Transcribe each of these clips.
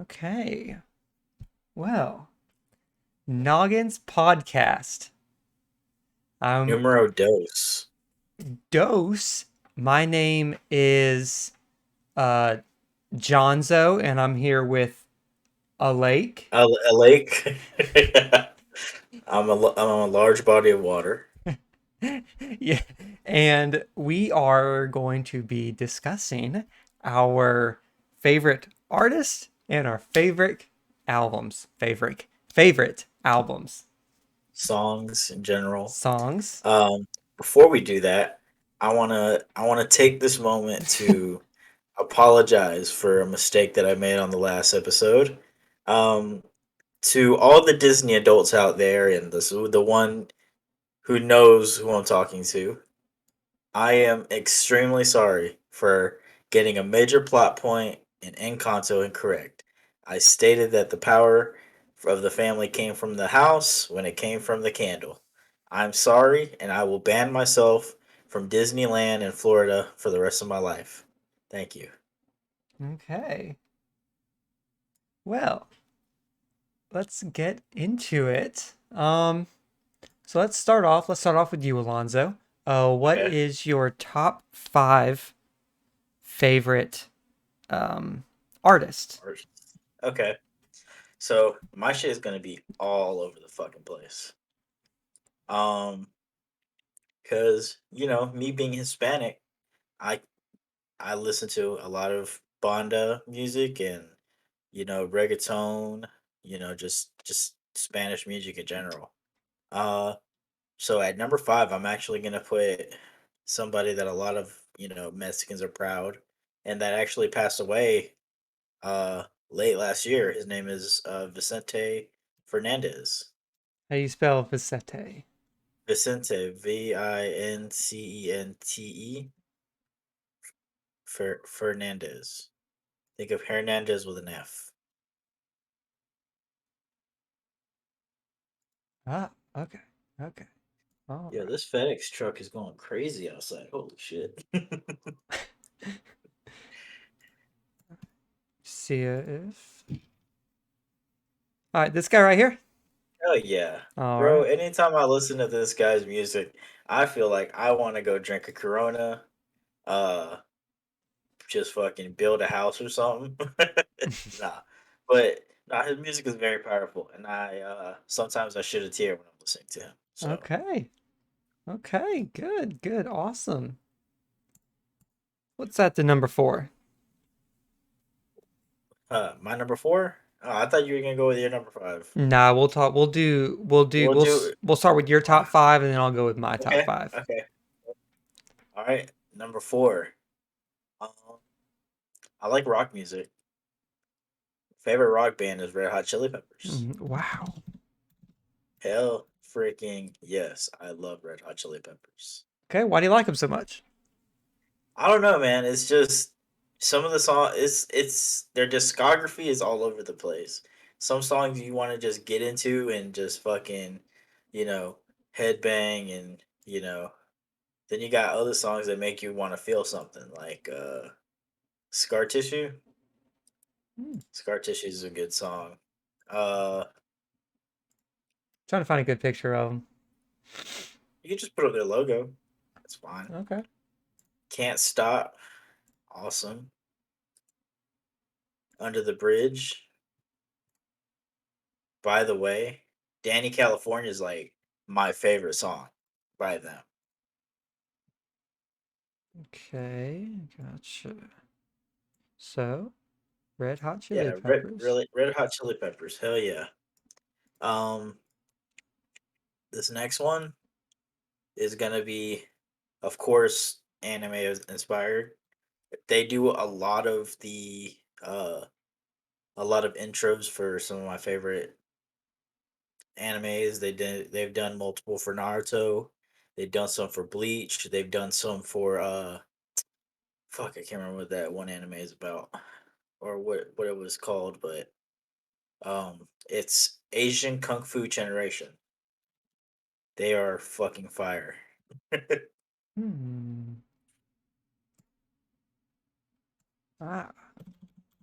Okay. Well, Noggins podcast. I'm Numero dos. Dose. My name is uh Jonzo, and I'm here with a lake. A lake. I'm a large body of water. Yeah. And we are going to be discussing our favorite artists and our favorite albums. Favorite albums. Songs in general. Songs. Before we do that, I wanna take this moment to apologize for a mistake that I made on the last episode. Um, to all the Disney adults out there, and the one who knows who I'm talking to, I am extremely sorry for getting a major plot point in Encanto incorrect. I stated that the power of the family came from the house when it came from the candle. I'm sorry, and I will ban myself from Disneyland in Florida for the rest of my life. Thank you. Okay. Well, let's get into it. So let's start off with you, Alonzo. What Okay. is your top five favorite um artist? Okay. So my shit is gonna be all over the fucking place. Um, cause me being Hispanic, I I listen to a lot of banda music and reggaeton, just Spanish music in general. Uh so at number 5 I'm actually going to put somebody that a lot of, Mexicans are proud and that actually passed away late last year. His name is Vicente Fernandez. How do you spell Vicente? Vicente Vincente Fernandez. Think of Hernandez with an F. Ah, okay. Okay. All Yeah, right. this FedEx truck is going crazy outside. Holy shit. See if. All right, this guy right here. Hell yeah. All Bro, right. anytime I listen to this guy's music, I feel like I want to go drink a Corona, uh, just fucking build a house or something. Nah. But nah, his music is very powerful and I sometimes I shed a tear when I'm listening to him. So Okay. Okay. Good. Good. Awesome. What's that? The number four. my number 4? Oh, I thought you were gonna go with your number 5. Nah, we'll talk. We'll do We'll start with your uh, top five, and then I'll go with my top okay, five. okay. All right, number 4. Um, I like rock music. Favorite rock band is Red Hot Chili Peppers. Wow. Hell freaking yes, I love Red Hot Chili Peppers. Okay. Why do you like him so much? I don't know, man. It's just some of the song. It's their discography is all over the place. Some songs you want to just get into and just fucking, you know, headbang and Then you got other songs that make you want to feel something like Scar Tissue. Hmm. Scar Tissue is a good song. Uh, Trying to find a good picture of him. you can just put up their logo. That's fine. Okay. Can't Stop. Awesome. Under the Bridge. By the way, Danny California is like my favorite song by them. Okay. Gotcha. So, Red Hot Chili Yeah, Peppers. Red Hot Chili Peppers. Hell yeah. Um, this next one is gonna be, of course, anime inspired. They do a lot of intros for some of my favorite animes. They've done multiple for Naruto. They've done some for Bleach. They've done some for fuck, I can't remember what that one anime is about or what it was called, but it's Asian Kung Fu Generation. They are fucking fire. Hmm. Ah.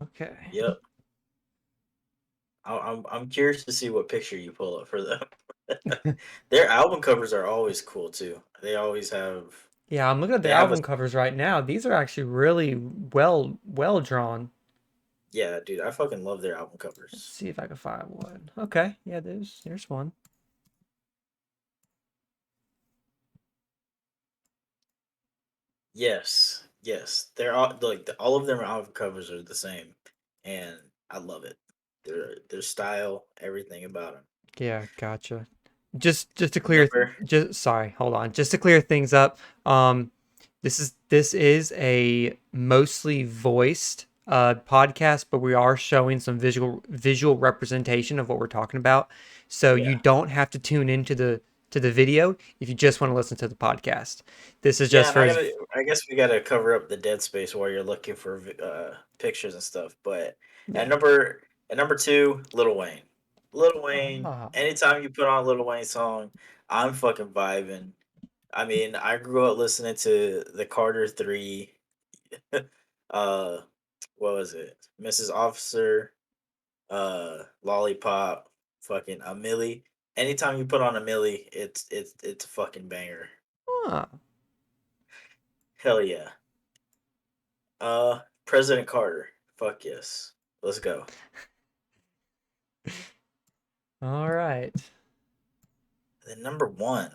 Okay. Yep. I'm curious to see what picture you pull up for them. Their album covers are always cool too. They always have Yeah, I'm looking at they their have a album covers right now. These are actually really well drawn. yeah, dude. I fucking love their album Let's covers. see if I can find one. Okay, yeah, there's one. Yes, yes. They're all like all of their album covers are the same, and I love it. Their style, everything about them. Yeah, gotcha. Just to clear, Number just sorry, hold on. Just to clear things up, this is a mostly voiced podcast, but we are showing some visual representation of what we're talking about. So you yeah, don't have to tune into the video if you just want to listen to the podcast. This is yeah. just And for I guess we gotta cover up the dead space while you're looking for pictures and stuff. But at yeah. number at number two, Lil Wayne. Lil Wayne. Ah, Anytime you put on a Lil Wayne song, I'm fucking vibing. I mean, I grew up listening to the Carter Three. uh, what was it? Mrs. Officer, Lollipop, fucking a Millie. Anytime you put on a Millie, it's a fucking banger. ah. Hell yeah. President Carter. Fuck yes. Let's go. All right. Then number one.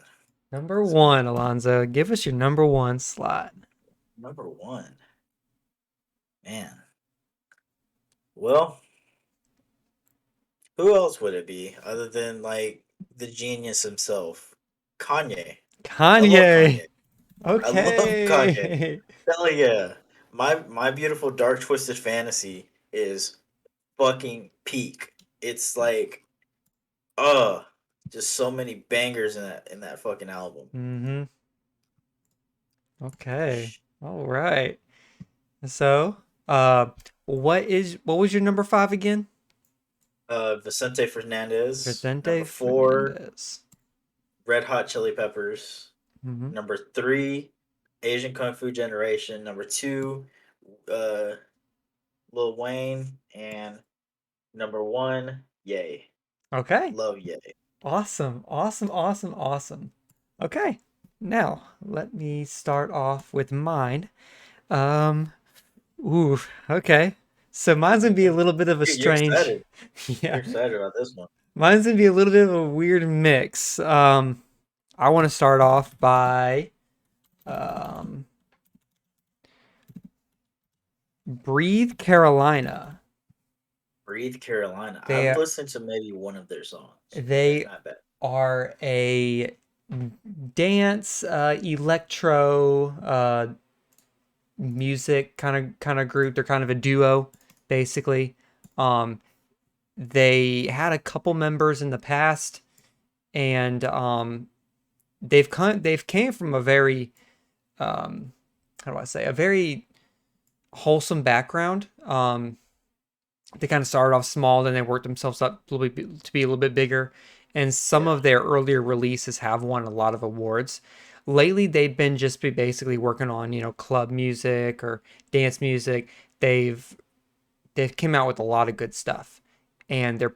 Number Let's move one, Alonzo. Give us your number one slot. number one. Man. Well, who else would it be other than like the genius himself? Kanye. I love Kanye. Kanye. I love Kanye. Okay. Hell yeah. My beautiful dark twisted fantasy is fucking peak. It's like uh just so many bangers in that fucking album. Mm-hmm. Okay. All right. So, uh, what was your number five again? Vicente Fernandez. Vicente Number four, Fernandez. Red Hot Chili Peppers. Mm-hmm. Number three, Asian Kung Fu Generation. Number two, uh, Lil Wayne. And number one, Yay. Okay. Love Yay. Awesome. Awesome. Awesome. Awesome. Okay. Now, let me start off with mine. Um, ooh, okay. So mine's gonna be a little bit of a You're strange, excited. You're yeah. excited about this one. Mine's gonna be a little bit of a weird mix. I want to start off by um, Breathe Carolina. Breathe Carolina. I've They listened to maybe one of their songs. They're they not bad. are a dance electro music kind of group. They're kind of a duo, basically. Um, they had a couple members in the past, and they've came from a very how do I say, a very wholesome background. They kind of started off small, then they worked themselves up a little bit to be a little bit bigger. And some Yeah. of their earlier releases have won a lot of awards. Lately, they've been just be basically working on club music or dance music. They've they've came out with a lot of good stuff, and Yeah.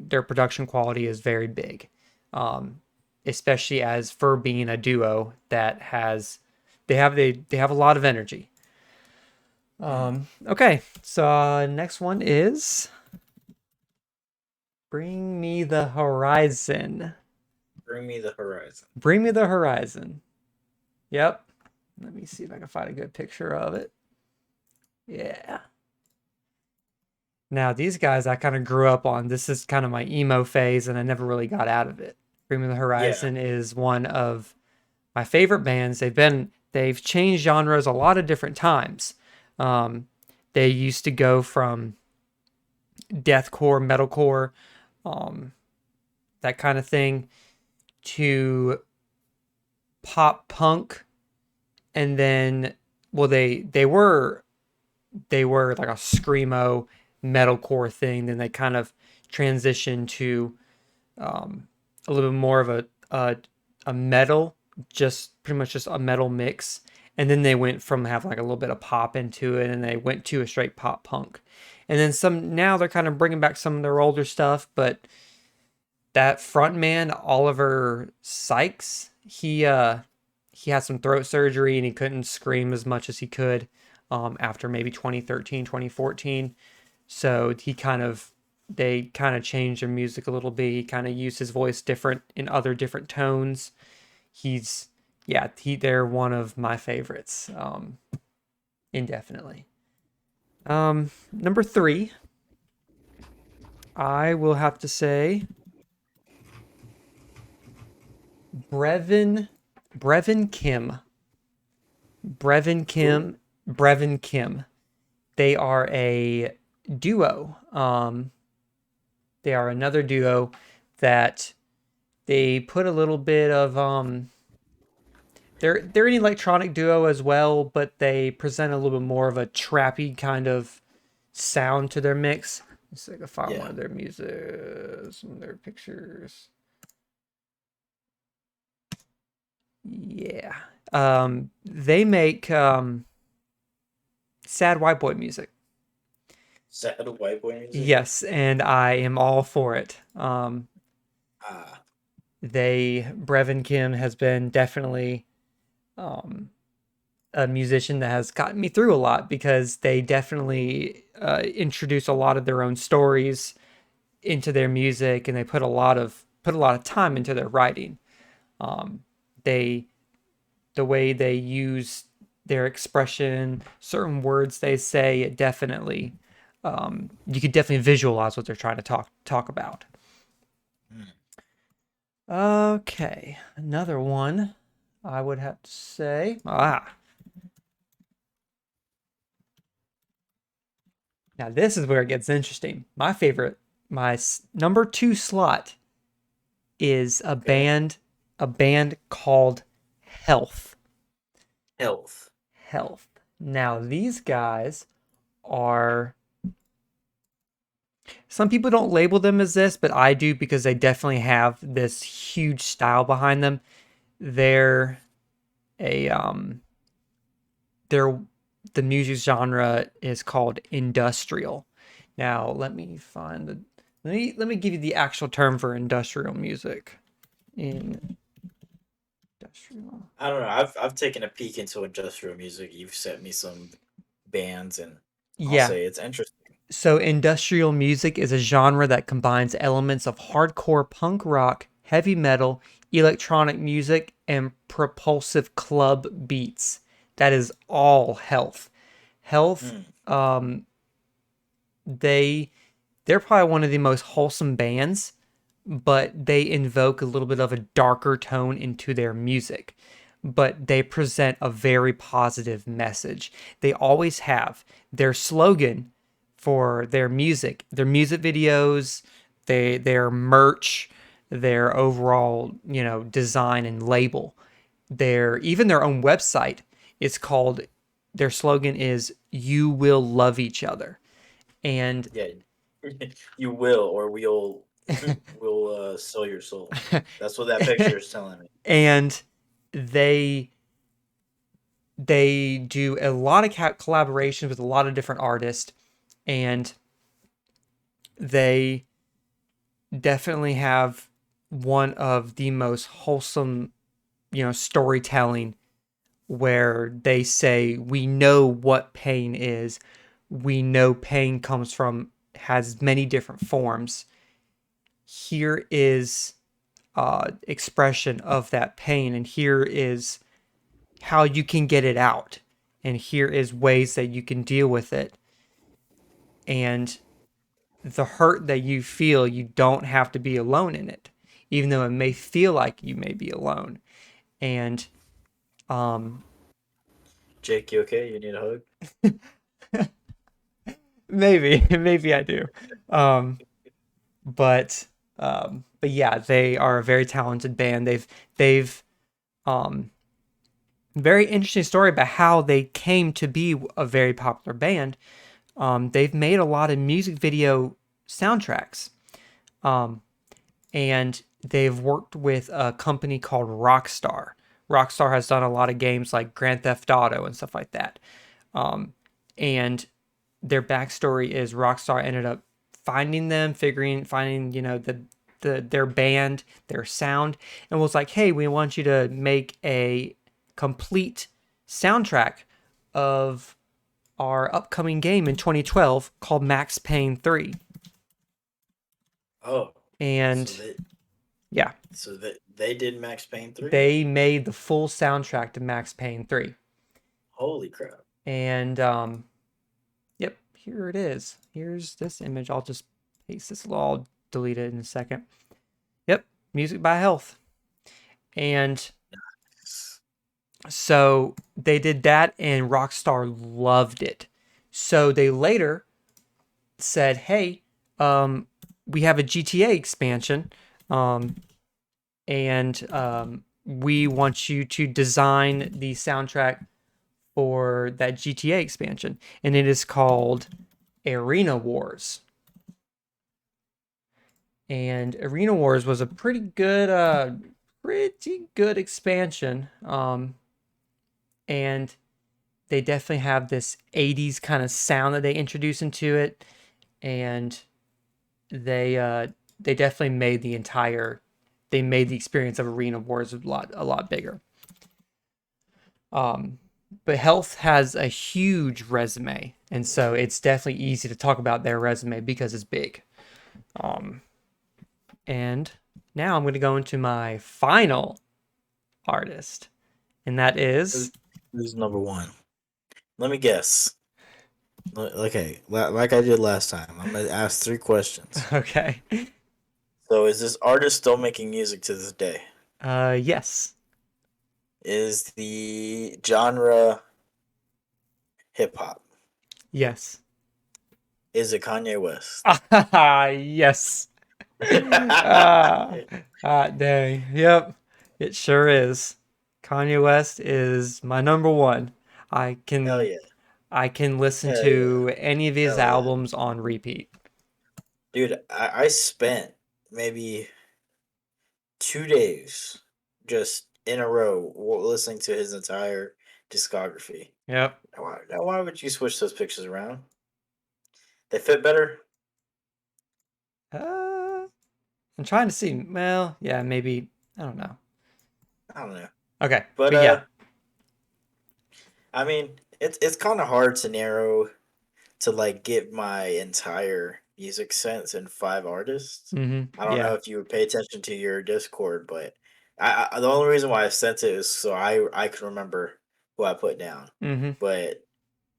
their production quality is very big, um, especially as for being a duo that has they have a lot of energy. Mm. Okay, so next one is Bring Me the Horizon. Bring me the horizon. Bring Me the Horizon. Yep. Let me see if I can find a good picture of it. Yeah. Now, these guys I kind of grew up on. This is kind of my emo phase, and I never really got out of it. Bring Me the Yeah. Horizon is one of my favorite bands. They've changed genres a lot of different times. Um, they used to go from deathcore, metalcore, um, that kind of thing, to pop punk, and then well, they were like a screamo metalcore thing. Then they kind of transitioned to a little bit more of a metal, just pretty much just a metal mix. And then they went from having like a little bit of pop into it, and they went to a straight pop punk. And then some now they're kind of bringing back some of their older stuff, but that frontman Oliver Sykes, he had some throat surgery and he couldn't scream as much as he could after maybe 2013, 2014. So they kind of changed their music a little bit. He kind of used his voice different in other different tones. He's they're one of my favorites, indefinitely. Number three, I will have to say Brevin Brevin Kim. Brevin Who? Kim Brevin Kim. They are a duo. They are another duo that they put a little bit of they're an electronic duo as well, but they present a little bit more of a trappy kind of sound to their mix. Let's see if I can find one Yeah. of their music, some of their pictures. Yeah. They make sad white boy music. Sad white boy music. Yes, and I am all for it. Ah, Brevin Kim has been definitely um, a musician that has gotten me through a lot because they definitely introduce a lot of their own stories into their music, and they put a lot of time into their writing. They the way they use their expression, certain words they say, it definitely you could definitely visualize what they're trying to talk about. hmm. Okay, another one I would have to say. Now this is where it gets interesting. My favorite, number two slot is Okay. a band called Health. Health. Health. Now these guys are some people don't label them as this, but I do because they definitely have this huge style behind them. They're a they're the music genre is called industrial. Now let me give you the actual term for industrial music. Industrial. I don't know. I've taken a peek into industrial music. You've sent me some bands, and I'll Yeah. say it's interesting. So industrial music is a genre that combines elements of hardcore punk rock, heavy metal, electronic music, and propulsive club beats. That is all Health. Health, Hmm. um, they they're probably one of the most wholesome bands, but they invoke a little bit of a darker tone into their music. But they present a very positive message. They always have. Their slogan for their music videos, their merch, their overall, design and label. Their own website is called their slogan is "You will love each other." And Yeah, you will, or we'll sell your soul. That's what that picture is telling me. and they they do a lot of collaborations with a lot of different artists, and they definitely have one of the most wholesome, storytelling where they say we know what pain is. We know pain has many different forms. Here is expression of that pain, and here is how you can get it out, and here is ways that you can deal with it. And the hurt that you feel, you don't have to be alone in it, even though it may feel like you may be alone. And um, Jake, you okay? You need a hug? maybe I do. Um, but yeah, they are a very talented band. They've um very interesting story about how they came to be a very popular band. They've made a lot of music video soundtracks. Um, and they've worked with a company called Rockstar. Rockstar has done a lot of games like Grand Theft Auto and stuff like that. And their backstory is Rockstar ended up finding them, finding their band, their sound, and was like, hey, we want you to make a complete soundtrack of our upcoming game in 2012 called Max Payne 3. Oh, so And they yeah, so they did Max Payne 3? they made the full soundtrack to Max Payne 3. Holy crap. And yep, here it is. Here's this image. I'll just paste this. I'll delete it in a second. Yep, Music by Health. And so they did that, and Rockstar loved it. So they later said, hey, we have a GTA expansion, and we want you to design the soundtrack for that GTA expansion. And it is called Arena Wars. And Arena Wars was a pretty good expansion. And they definitely have this 80s kind of sound that they introduce into it, and they definitely made the experience of Arena Wars a lot bigger. But Health has a huge resume, and so it's definitely easy to talk about their resume because it's big. And now I'm going to go into my final artist, and that is Who's number one? Let me guess. Okay, like I did last time, I'm gonna ask 3 questions. okay. So, is this artist still making music to this day? Yes. Is the genre hip hop? Yes. Is it Kanye West? Yes. ah, dang. Yep. It sure is. Kanye West is my number one. I Hell can yeah. I can listen Hell yeah. to any of his Hell yeah. albums on repeat. Dude, I spent maybe 2 days just in a row listening to his entire discography. Yep. Now why would you switch those pictures around? They fit better? Uh, I'm trying to see. Well, yeah, maybe. I don't know. I don't know. Okay, But but yeah. I mean, it's kind of hard to narrow to like get my entire music sense in 5 artists. I don't know Yeah. if you would pay attention to your Discord, but the only reason why I sent it is so I can remember who I put down. Mm-hmm. But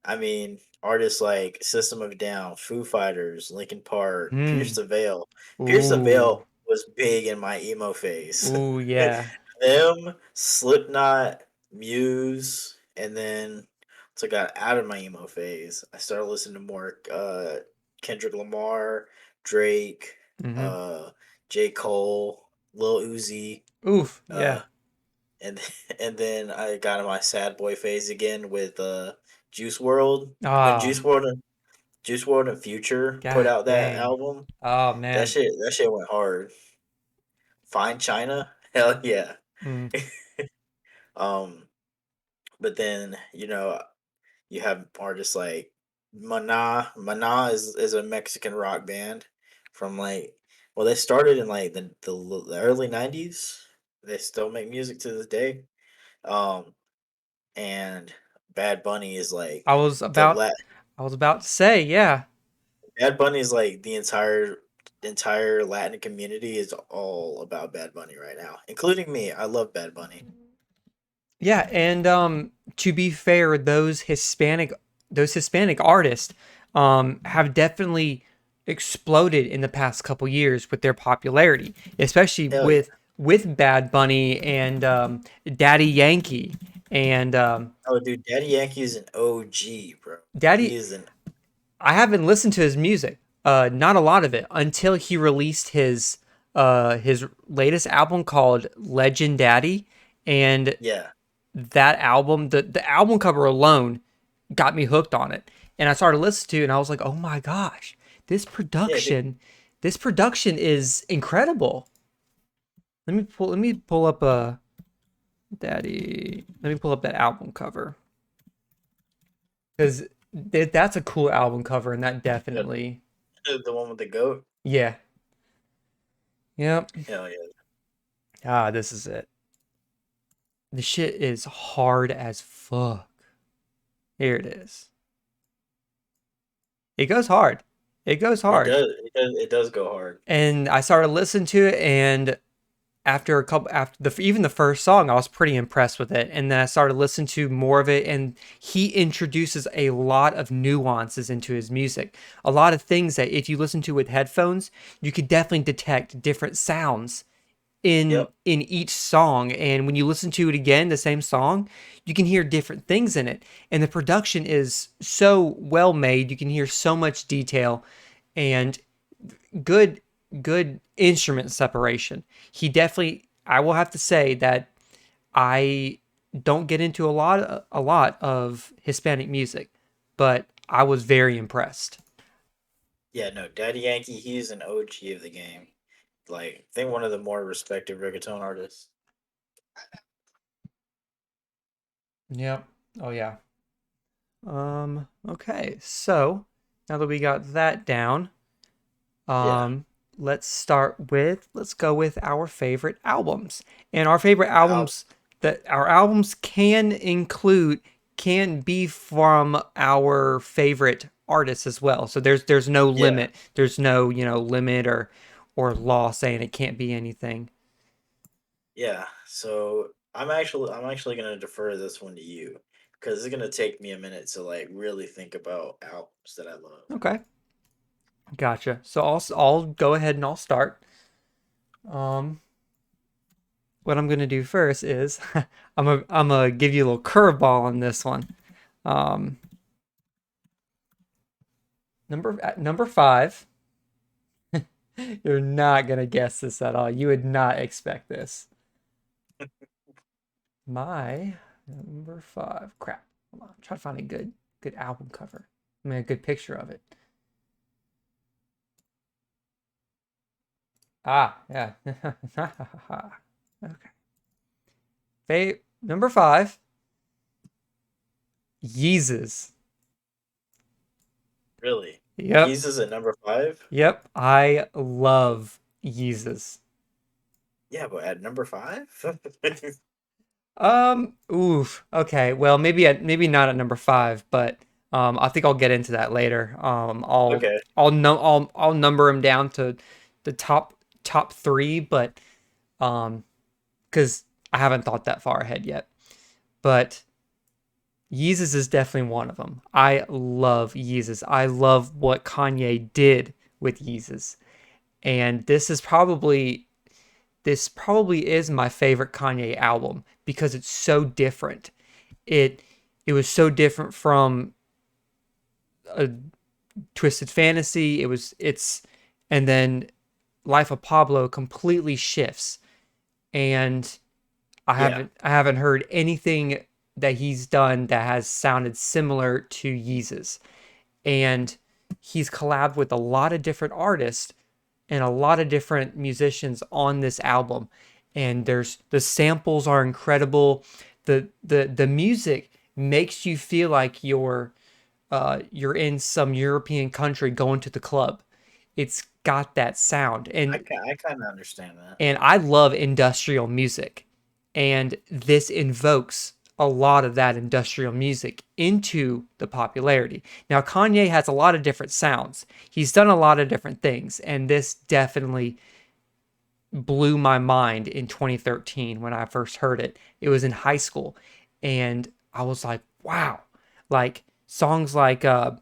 I mean, artists like System of a Down, Foo Fighters, Linkin Park, Pierce Mm. the Veil. Pierce the Ooh. Veil was big in my emo phase. Ooh, yeah. Them, Slipknot, Muse, and then once I got out of my emo phase, I started listening to more Kendrick Lamar, Drake, Mm-hmm. uh, J. Cole, Lil Uzi, Oof. uh, Yeah. and and then I got in my sad boy phase again with Juice World. When Ah, Juice World and Future put god out that dang. album, Oh that man. shit went hard. Fine China, hell yeah. Mm. um, but then you have artists like Mana. Mana is a Mexican rock band from they started in like the early '90s. They still make music to this day. Um, and Bad Bunny is like I was the about la- I was about to say, yeah. Bad Bunny is like the entire Latin community is all about Bad Bunny right now, including me. I love Bad Bunny. Yeah, and to be fair, those Hispanic artists have definitely exploded in the past couple years with their popularity, especially Hell yeah. with Bad Bunny and Daddy Yankee and Oh, dude, Daddy Yankee is an OG, bro. He Daddy. is an I haven't listened to his music, not a lot of it, until he released his latest album called Legend Daddy, and yeah. that album, the album cover alone got me hooked on it. And I started listening to it and I was like, "Oh my gosh, this Yeah, dude. production, this production is incredible." Let me pull up Daddy. Let me pull up that album cover. Cuz That's a cool album cover, and that Yeah, definitely, the one with the goat. yeah, yep. Hell yeah. Ah, this is it. The shit is hard as fuck. Here it is. It goes hard. It goes It hard. does. It does go hard. And I started listening to it, and after a couple, after even the first song, I was pretty impressed with it. And then I started listening to more of it, and he introduces a lot of nuances into his music. A lot of things that if you listen to with headphones, you could definitely detect different sounds Yep. in each song. And when you listen to it again, the same song, you can hear different things in it. And the production is so well made. You can hear so much detail and good good instrument separation. He definitely, I will have to say that I don't get into a lot of Hispanic music, but I was very impressed. Yeah. No, Daddy Yankee. He's an OG of the game. Like, I think one of the more respected reggaeton artists. Yep. Oh yeah. Okay. So, now that we got that down, Yeah. um let's go with our favorite albums. And our favorite Al- albums, that our albums can be from our favorite artists as well. So there's no yeah. limit. There's no, limit or law saying it can't be anything. Yeah. So I'm actually gonna defer this one to you because it's gonna take me a minute to like really think about albums that I love. Okay. Gotcha. So I'll go ahead and I'll start. Um what I'm going to do first is I'm gonna give you a little curveball on this one. Um number 5. You're not gonna guess this at all. You would not expect this. My number 5. Crap. Hold on. I'm trying to find a good album cover. I mean, a good picture of it. Ah, yeah. Okay. Number 5. Yeezus. Really, Yep. Yeezus at number five. Yep. I love Yeezus. Yeah, but at number five. Oof. Okay. Well, maybe not at number 5, but I think I'll get into that later. Okay. I'll number them down to the top 3, but because I haven't thought that far ahead yet. But Yeezus is definitely one of them. I love Yeezus. I love what Kanye did with Yeezus, and this probably is my favorite Kanye album because it's so different. It it was so different from a Twisted Fantasy. And then Life of Pablo completely shifts, and Yeah. I haven't heard anything that he's done that has sounded similar to Yeezus. And he's collabed with a lot of different artists and a lot of different musicians on this album. And there's the samples are incredible. The music makes you feel like you're in some European country going to the club. It's got that sound. I kind of understand that. And I love industrial music. And this invokes a lot of that industrial music into the popularity. Now, Kanye has a lot of different sounds. He's done a lot of different things. And this definitely blew my mind in 2013 when I first heard it. It was in high school. And I was like, wow. Like songs like Black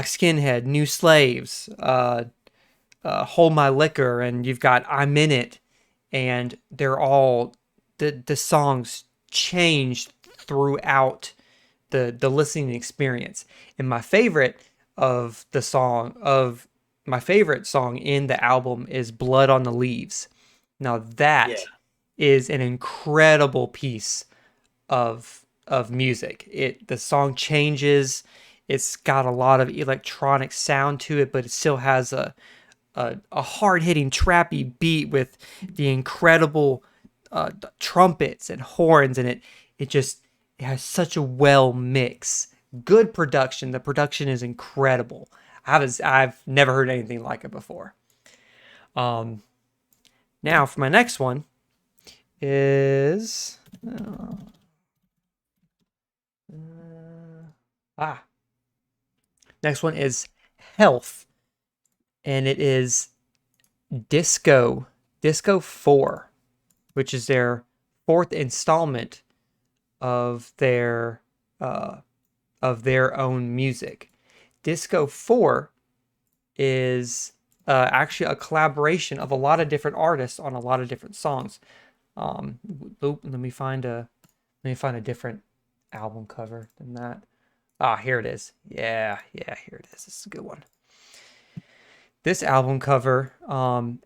Skinhead, New Slaves, Hold My Liquor, and you've got I'm in It, and they're all the songs changed throughout the listening experience. And my favorite song in the album is Blood on the Leaves. Now Yeah. that is an incredible piece of music. The song changes. It's got a lot of electronic sound to it, but it still has a hard hitting trappy beat with the incredible trumpets and horns, and it just it has such a well mix, good production. The production is incredible. I've never heard anything like it before. Um, Now for my next one is ah next one is Health, and it is Disco 4, which is their fourth installment of uh, their own music. Disco 4 is actually a collaboration of a lot of different artists on a lot of different songs. Um, let me find a different album cover than that. Ah, here it is. Yeah, here it is. This is a good one. This album cover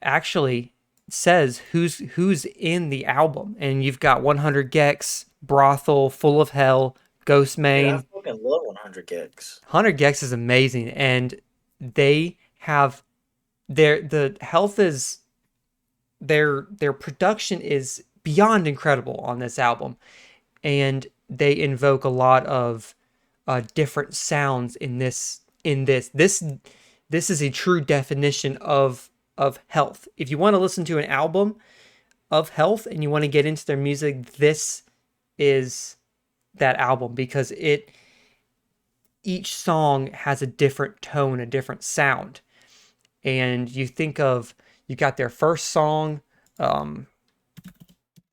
actually says who's in the album, and you've got 100 Gex, Brothel, Full of Hell, Ghost Dude, I Main. fucking love 100 gigs. 100 Gex is amazing, and they have the health is their production is beyond incredible on this album, and they invoke a lot of different sounds in this is a true definition of health. If you want to listen to an album of health and you want to get into their music, this is that album, because each song has a different tone, a different sound. And you got their first song um,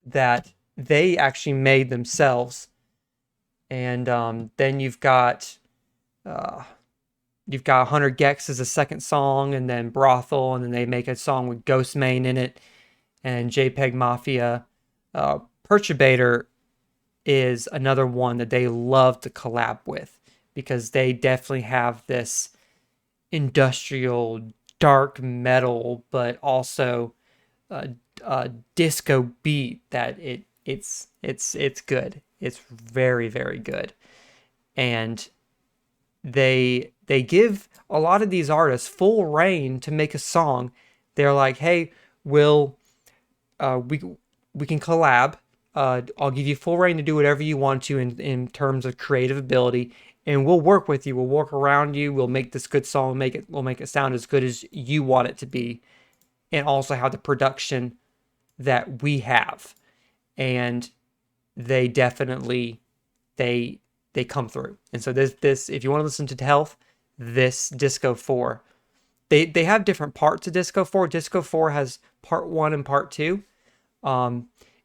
that they actually made themselves, and then you've got 100 Gex as a second song, and then Brothel, and then they make a song with Ghost Main in it, and JPEG Mafia. Perturbator is another one that they love to collab with, because they definitely have this industrial dark metal, but also a disco beat that it's good. It's very, very good. And they give a lot of these artists full reign to make a song. They're like, hey, we'll we can collab. I'll give you full reign to do whatever you want to in terms of creative ability, and we'll work with you. We'll work around you. We'll make this good song. We'll make it sound as good as you want it to be, and also have the production that we have. And they definitely they come through. And so this if you want to listen to Health, this Disco 4. They have different parts of Disco 4. Disco 4 has part 1 and part 2.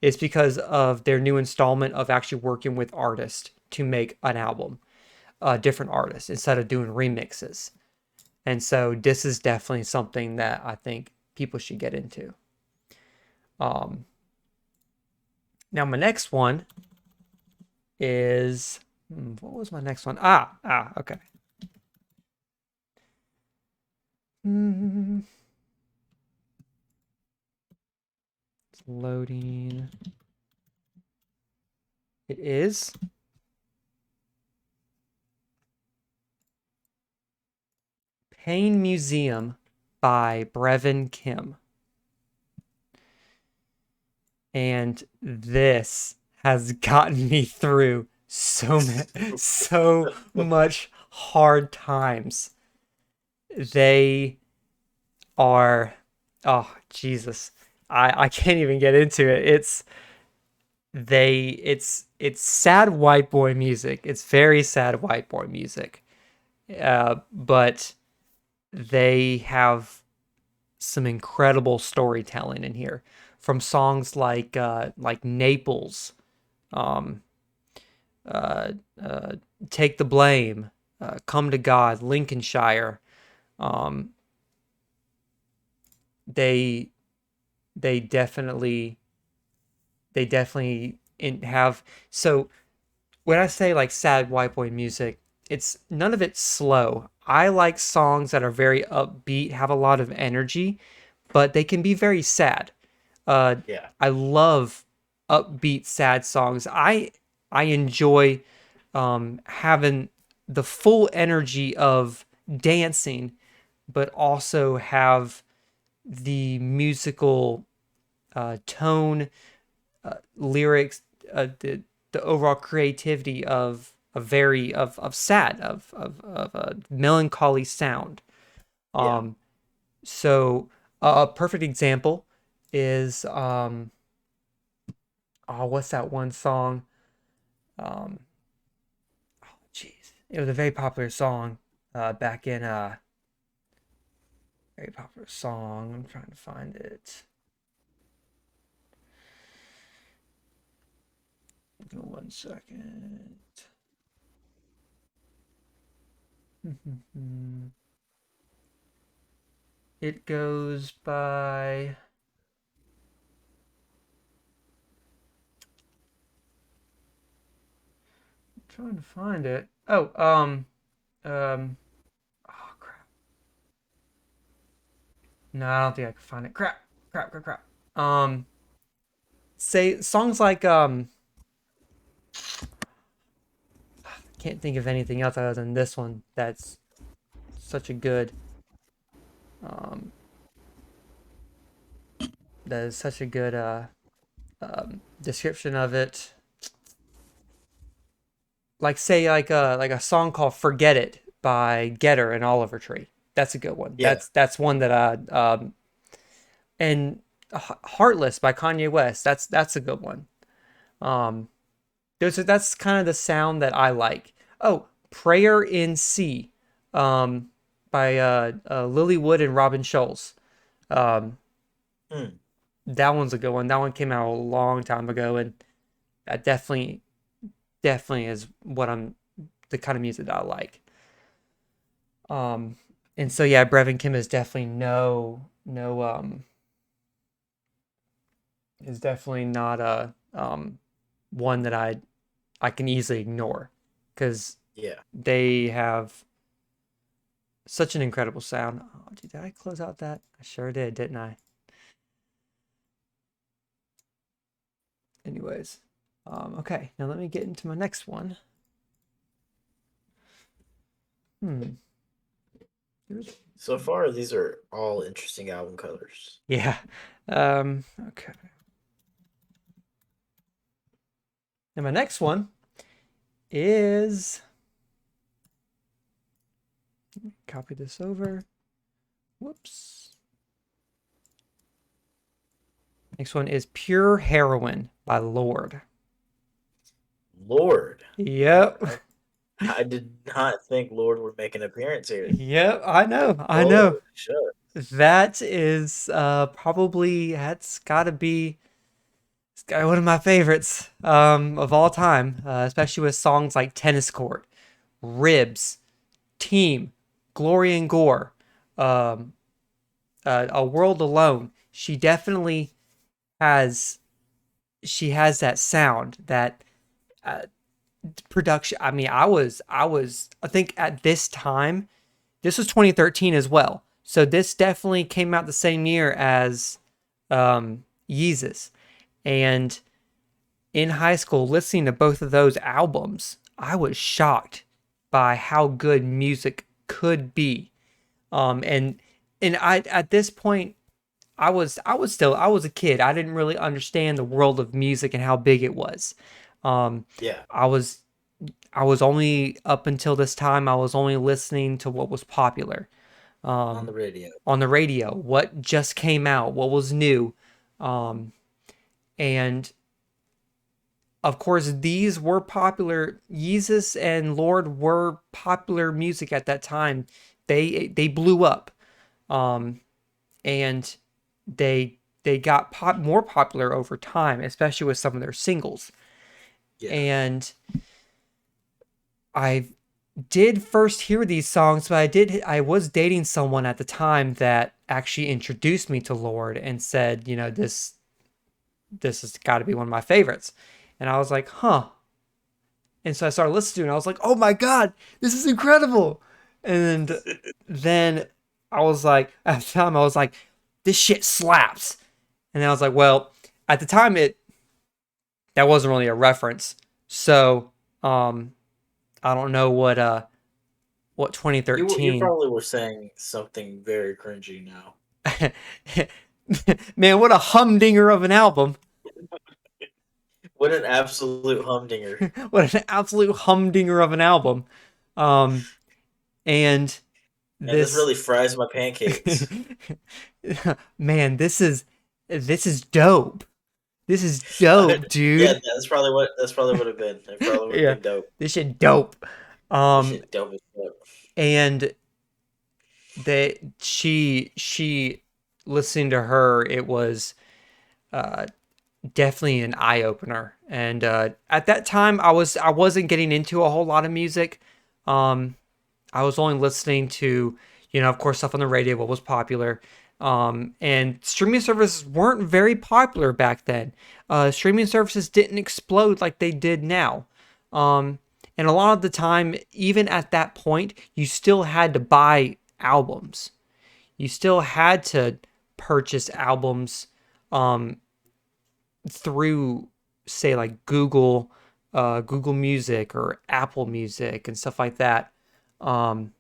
It's because of their new installment of actually working with artists to make an album, different artists, instead of doing remixes. And so this is definitely something that I think people should get into. Now my next one is what was my next one? Okay. It's loading. It is Pain Museum by Brevin Kim. And this has gotten me through so much hard times. They are, oh Jesus, I can't even get into it. It's sad white boy music. It's very sad white boy music. But they have some incredible storytelling in here, from songs like Naples, um, Take the Blame, Come to God, Lincolnshire. Um, they they definitely have. So when I say like sad white boy music, it's none of it's slow. I like songs that are very upbeat, have a lot of energy, but they can be very sad. Yeah. I love upbeat sad songs. I enjoy having the full energy of dancing, but also have the musical tone, lyrics, the the overall creativity of a very of sad of a melancholy sound. Yeah. Um, so a perfect example is oh, what's that one song? Um, oh, jeez, it was a very popular song back in very popular song. I'm trying to find it. Give me 1 second. It goes by. I'm trying to find it. Um. Oh crap. No, I don't think I can find it. Crap. Say songs like can't think of anything else other than this one. That's such a good. Um. That is such a good description of it. Like say like a song called "Forget It" by Getter and Oliver Tree. That's a good one. Yeah. That's one that I and Heartless by Kanye West. That's a good one. Um, that's kind of the sound that I like. Oh, Prayer in C, um, by Lilywood and Robin Schulz. Um, Hmm. that one's a good one. That one came out a long time ago, and that definitely is what I'm the kind of music that I like. Um, and so yeah, Brevin Kim is definitely no is definitely not a one that I can easily ignore because Yeah. they have such an incredible sound. Oh, did I close out that? I sure did, didn't I? Anyways, okay, now let me get into my next one. Hmm. So far, these are all interesting album covers. Yeah. Okay. And my next one is copy this over. Whoops. Next one is Pure Heroin by Lord. Lord. Yep. I did not think Lord would make an appearance here. Yep, I know. I know. Oh, sure. That is probably that's gotta be it's gotta one of my favorites of all time, especially with songs like Tennis Court, Ribs, Team, Glory and Gore, um, A World Alone. Has she has that sound, that uh, production. I mean, I think at this time, this was 2013 as well. So this definitely came out the same year as Yeezus. And in high school, listening to both of those albums, I was shocked by how good music could be. And I at this point, I was a kid. I didn't really understand the world of music and how big it was. Um, Yeah. I was I was only up until this time. I was only listening to what was popular On the radio. on the radio, what just came out, what was new, um, and of course these were popular. Yeezus and Lord were popular music at that time. They blew up, um, and they got more popular over time, especially with some of their singles. Yeah. And I did first hear these songs, but I was dating someone at the time that actually introduced me to Lord and said, you know, this has got to be one of my favorites. And I was like, huh. And so I started listening to it and I was like, oh my God, this is incredible. And then I was like, at the time I was like, this shit slaps. And then I was like, well, at the time that wasn't really a reference. So I don't know what You 2013. probably were saying something very cringy now. Man, what a humdinger of an album. What an absolute humdinger. What an absolute humdinger of an album. Um, and And this this, really fries my pancakes. man, this is dope. This is dope, Yeah, dude. that's probably would have been. It probably would have Yeah, been dope. this shit dope. This Um, shit dope as fuck. and she listening to her, it was uh definitely an eye opener. And at that time, I wasn't getting into a whole lot of music. Um, I was only listening to, of course, stuff on the radio, what was popular. And streaming services weren't very popular back then. Streaming services didn't explode like they did now. Um, and a lot of the time, even at that point, you still had to buy albums. You still had to purchase albums um, through, say, like Google Music or Apple Music and stuff like that. Um,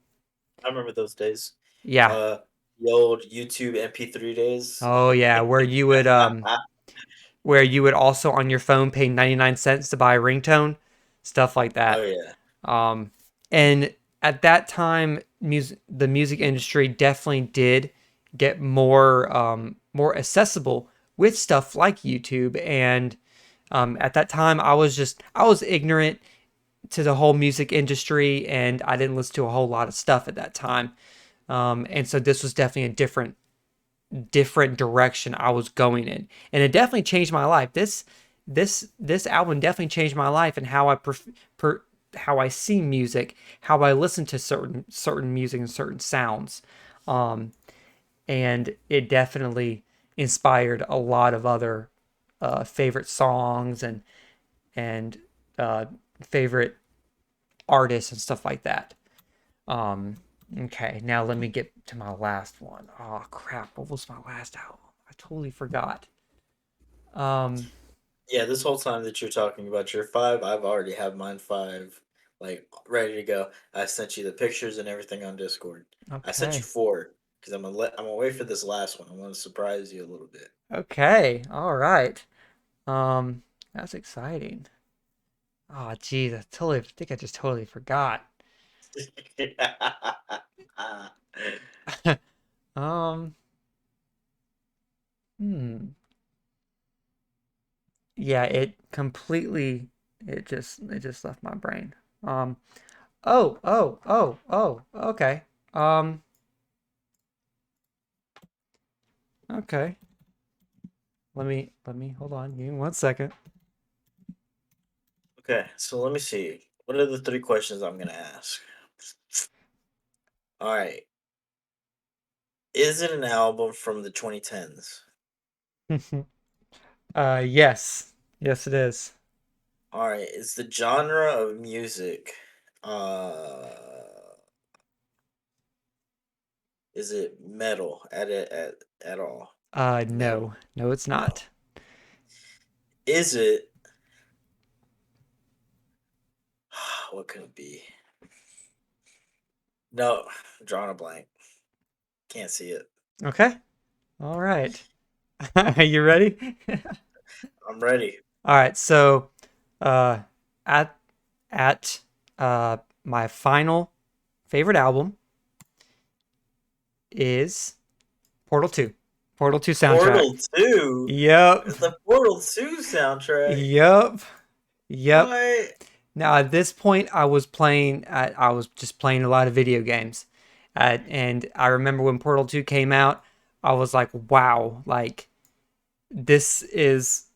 I remember those days. yeah. Uh, the old YouTube MP3 days. Oh yeah, where you would also on your phone pay 99 cents to buy a ringtone, stuff like Oh that. yeah. Um, and at that time, the music industry definitely did get more accessible with stuff like YouTube. And at that time, I was ignorant to the whole music industry, and I didn't listen to a whole lot of stuff at that time. And so this was definitely a different direction I was going in, and it definitely changed my life. This album definitely changed my life and how how I see music, how I listen to certain music and certain sounds, um, and it definitely inspired a lot of other favorite songs and uh, favorite artists and stuff like that. Um, okay, now let me get to my last one. Oh crap, what was my last album? I totally forgot. Um, Yeah, this whole time that you're talking about your five, I've already have mine five, like ready to go. I sent you the pictures and everything on Discord. I sent you okay. four because I'm gonna wait for this last one. I want to surprise you a little bit. Okay, all right. That's exciting. Oh geez, I think I just totally forgot. Um, hmm. Yeah, it just left my brain. Um, okay. Um, okay. Let me hold on. Give me 1 second. Okay, so let me see. What are the three questions I'm gonna ask? All right, is it an album from the 2010s? Yes. Yes, it is. All right, is the genre of music, uh, is it metal at all? Metal? No. No, it's No. not. Is it? What could it be? No, I'm drawing a blank. Can't see it. Okay. All right. Are you ready? I'm ready. All right. So, uh, at at my final favorite album is Portal 2. Portal 2 soundtrack. Portal 2? Yep. The Portal 2 soundtrack? Yep. Yep. What? Now at this point, I was just playing a lot of video games, and I remember when Portal 2 came out, I was like, wow, like this is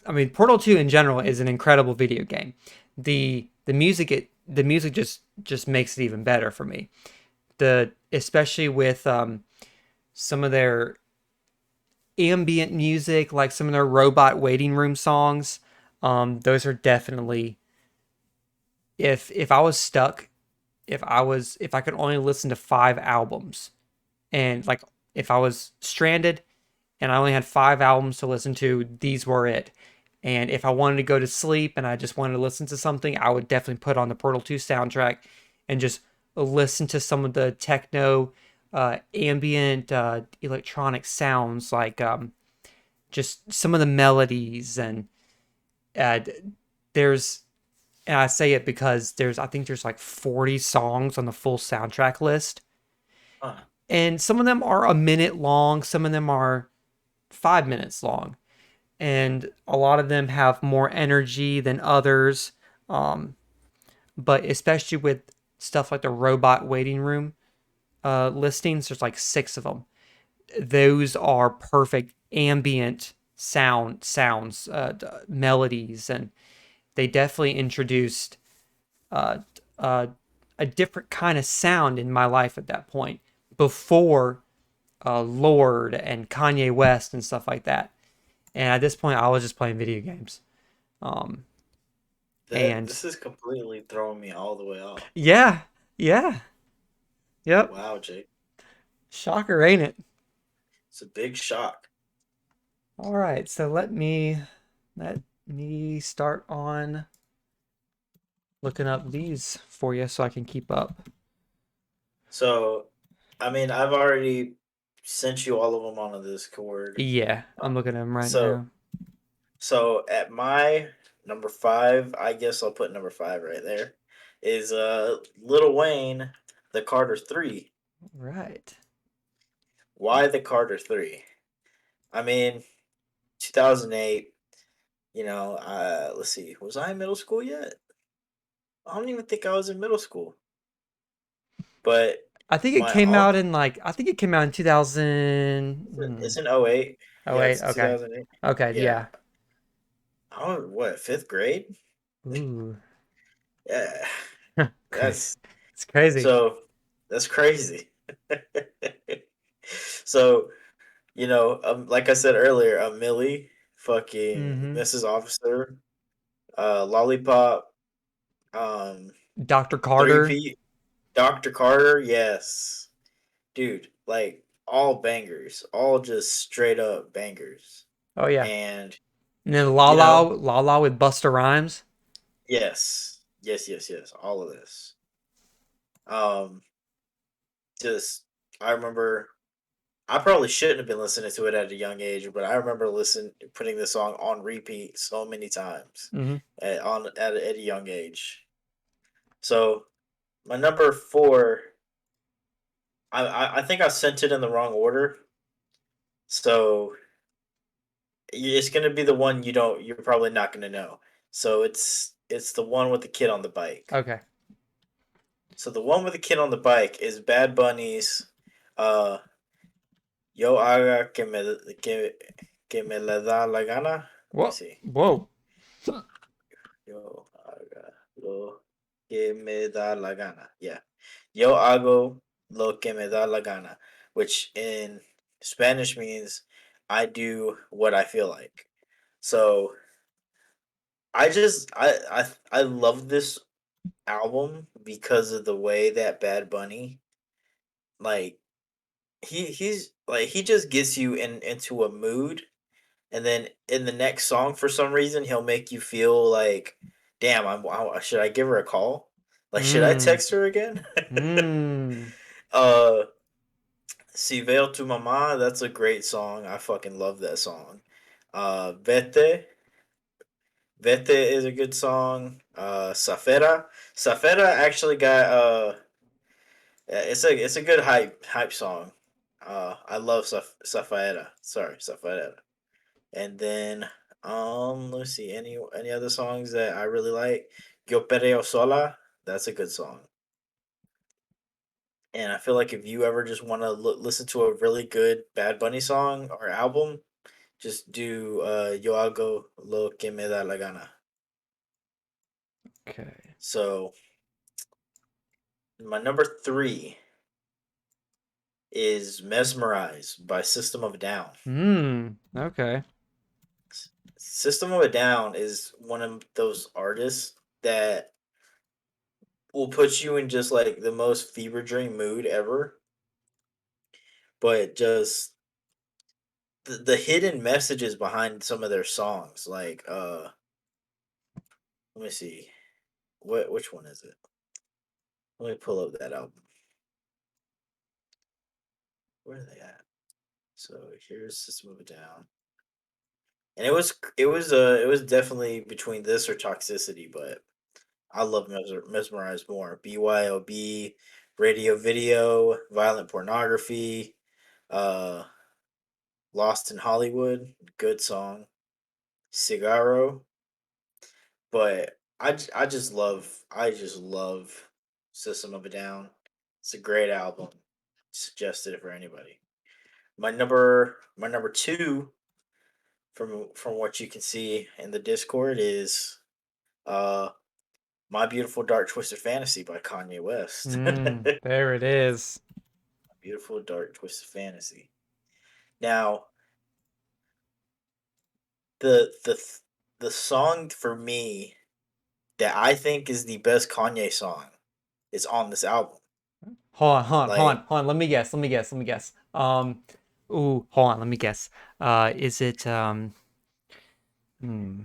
I mean, Portal 2 in general is an incredible video game. The music just makes it even better for me. The Especially with some of their ambient music, like some of their robot waiting room songs. Those are definitely, if I was stuck, if I could only listen to 5 albums, and like if I was stranded and I only had 5 albums to listen to, these were it. And if I wanted to go to sleep and I just wanted to listen to something, I would definitely put on the Portal 2 soundtrack and just listen to some of the techno, ambient, electronic sounds, like just some of the melodies and And there's, and I say it because I think there's like 40 songs on the full soundtrack list. Huh. And some of them are a minute long, some of them are 5 minutes long. And a lot of them have more energy than others. Um, but especially with stuff like the robot waiting room listings, there's like six of them. Those are perfect ambient sounds, melodies, and they definitely introduced uh, uh, a different kind of sound in my life at that point before Lord and Kanye West and stuff like that. And at this point, I was just playing video games. Um, That and this is completely throwing me all the way off. yeah, yeah, yep. Wow, Jake. Shocker, ain't it? It's a big shock. All right, so let me start on looking up these for you so I can keep up. So, I mean, I've already sent you all of them on the Discord. Yeah, Uh, I'm looking at them right so, now. so at my number five, I guess I'll put number five right there. Is Lil Wayne, the Carter Three. Right. Why the Carter Three? I mean, 2008. Let's see. Was I in middle school yet? I don't even think I was in middle school. But I think it my came out uncle, in like I think it came out in 2000. it's in '08. Oh Yeah, wait, it's okay. 2008. Okay, Yeah. yeah. I was what, fifth grade? Ooh. Yeah. Crazy. That's It's crazy. so that's crazy. So, like I said earlier, a Millie, fucking Mm-hmm. Mrs. Officer, Lollipop, um, Dr. Three Carter. P, Dr. Carter, yes. Dude, like all bangers, all just straight up bangers. Oh yeah. And And then you know, Lala with Busta Rhymes. yes, yes, yes, yes, all of this. Um, just I remember I probably shouldn't have been listening to it at a young age, but I remember putting this song on repeat so many times Mm-hmm. at a young age. So my number four, I think I sent it in the wrong order, so it's gonna be the one you're probably not gonna know. So it's the one with the kid on the bike. Okay. So the one with the kid on the bike is Bad Bunny's, uh, Yo haga que me la da la gana. Let me Whoa. see. Whoa. Yo haga lo que me da la gana. Yeah. Yo hago lo que me da la gana, which in Spanish means I do what I feel like. So I love this album because of the way that Bad Bunny, like, he's like he just gets you into a mood, and then in the next song for some reason he'll make you feel like, damn, should I give her a call? Like, should I Mm. text her again? Mm. uh Si veo tu mamá, that's a great song. I fucking love that song. Vete, Vete is a good song. Safera actually got yeah, it's a good hype song. I love Safera. Sorry, Safera. And then let's see, any other songs that I really like. Yo Perreo Sola, that's a good song. And I feel like if you ever just want to listen to a really good Bad Bunny song or album, just do Yo Hago Lo Que Me Da La Gana. Okay. So my number three is Mesmerized by System of a Down. Okay. System of a Down is one of those artists that will put you in just like the most fever dream mood ever, but just the hidden messages behind some of their songs, like let me see, which one is it? Let me pull up that album. Where are they at? So here's System of a Down. And it was definitely between this or Toxicity, but I love Mesmerized more. BYOB, Radio Video, Violent Pornography, uh, Lost in Hollywood, good song. Cigarro, but I just love System of a Down. It's a great album. Suggested it for anybody. My number two from what you can see in the Discord is uh My Beautiful Dark Twisted Fantasy by Kanye West. There it is. Beautiful Dark Twisted Fantasy. Now, the the song for me that I think is the best Kanye song is on this album. Like, Hold on. Let me guess. Let me guess. Hold on. Let me guess. Is it hmm,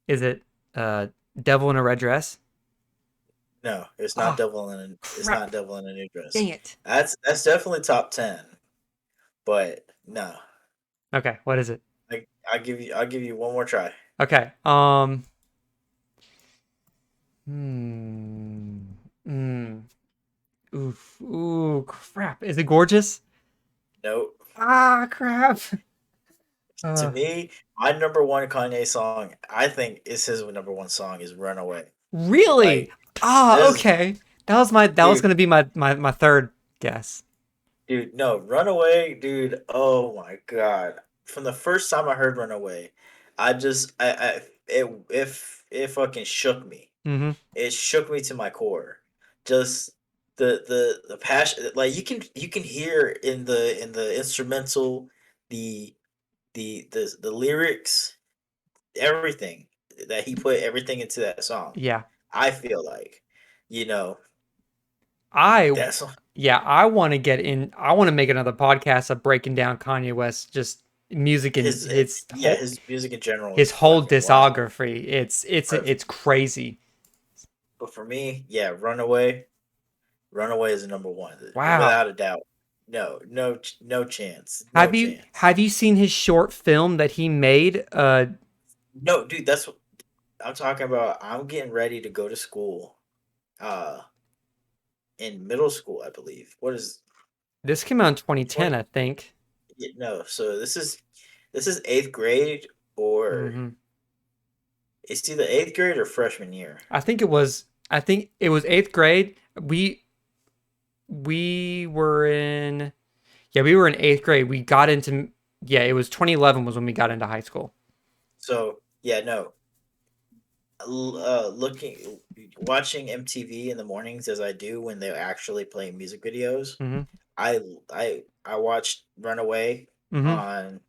is it uh, Devil in a Red Dress? no, Oh, it's crap. not Devil in a New Dress. Dang it. That's definitely top 10, but no. Okay, what is it? I'll give you one more try. Okay. Hmm. Hmm. Oof. Ooh, crap. Is it gorgeous? Nope. Ah, crap. To Uh, me, my number one Kanye song, I think is his number one song is Runaway. really? Like Ah, this okay. That was dude, gonna be my third guess. no, Runaway, dude. Oh my god. From the first time I heard Runaway, I it fucking shook me. Mm-hmm. It shook me to my core. Just the passion, like you can hear in the instrumental, the the lyrics, everything that he put everything into that song. Yeah. I feel like, you know, I that song, yeah, I want to get in. I want to make another podcast of breaking down Kanye West just music and yeah, his music in general his is whole fucking wild. discography. But It's crazy. for me, yeah, Runaway is the number one Wow. without a doubt. No chance, no chance. Have you seen his short film that he made? No, dude, that's what I'm talking about. I'm getting ready to go to school. Uh, in middle school, I believe. What is This came out in 2010, 20? I think. Yeah, no, so this is eighth grade, or Hmm. it's either eighth grade or freshman year. I think it was eighth grade. We were in yeah, we were in eighth grade. We got into yeah, it was 2011 was when we got into high school. So yeah, no, looking watching MTV in the mornings as I do when they're actually playing music videos. Hmm. I watched Runaway Hmm. on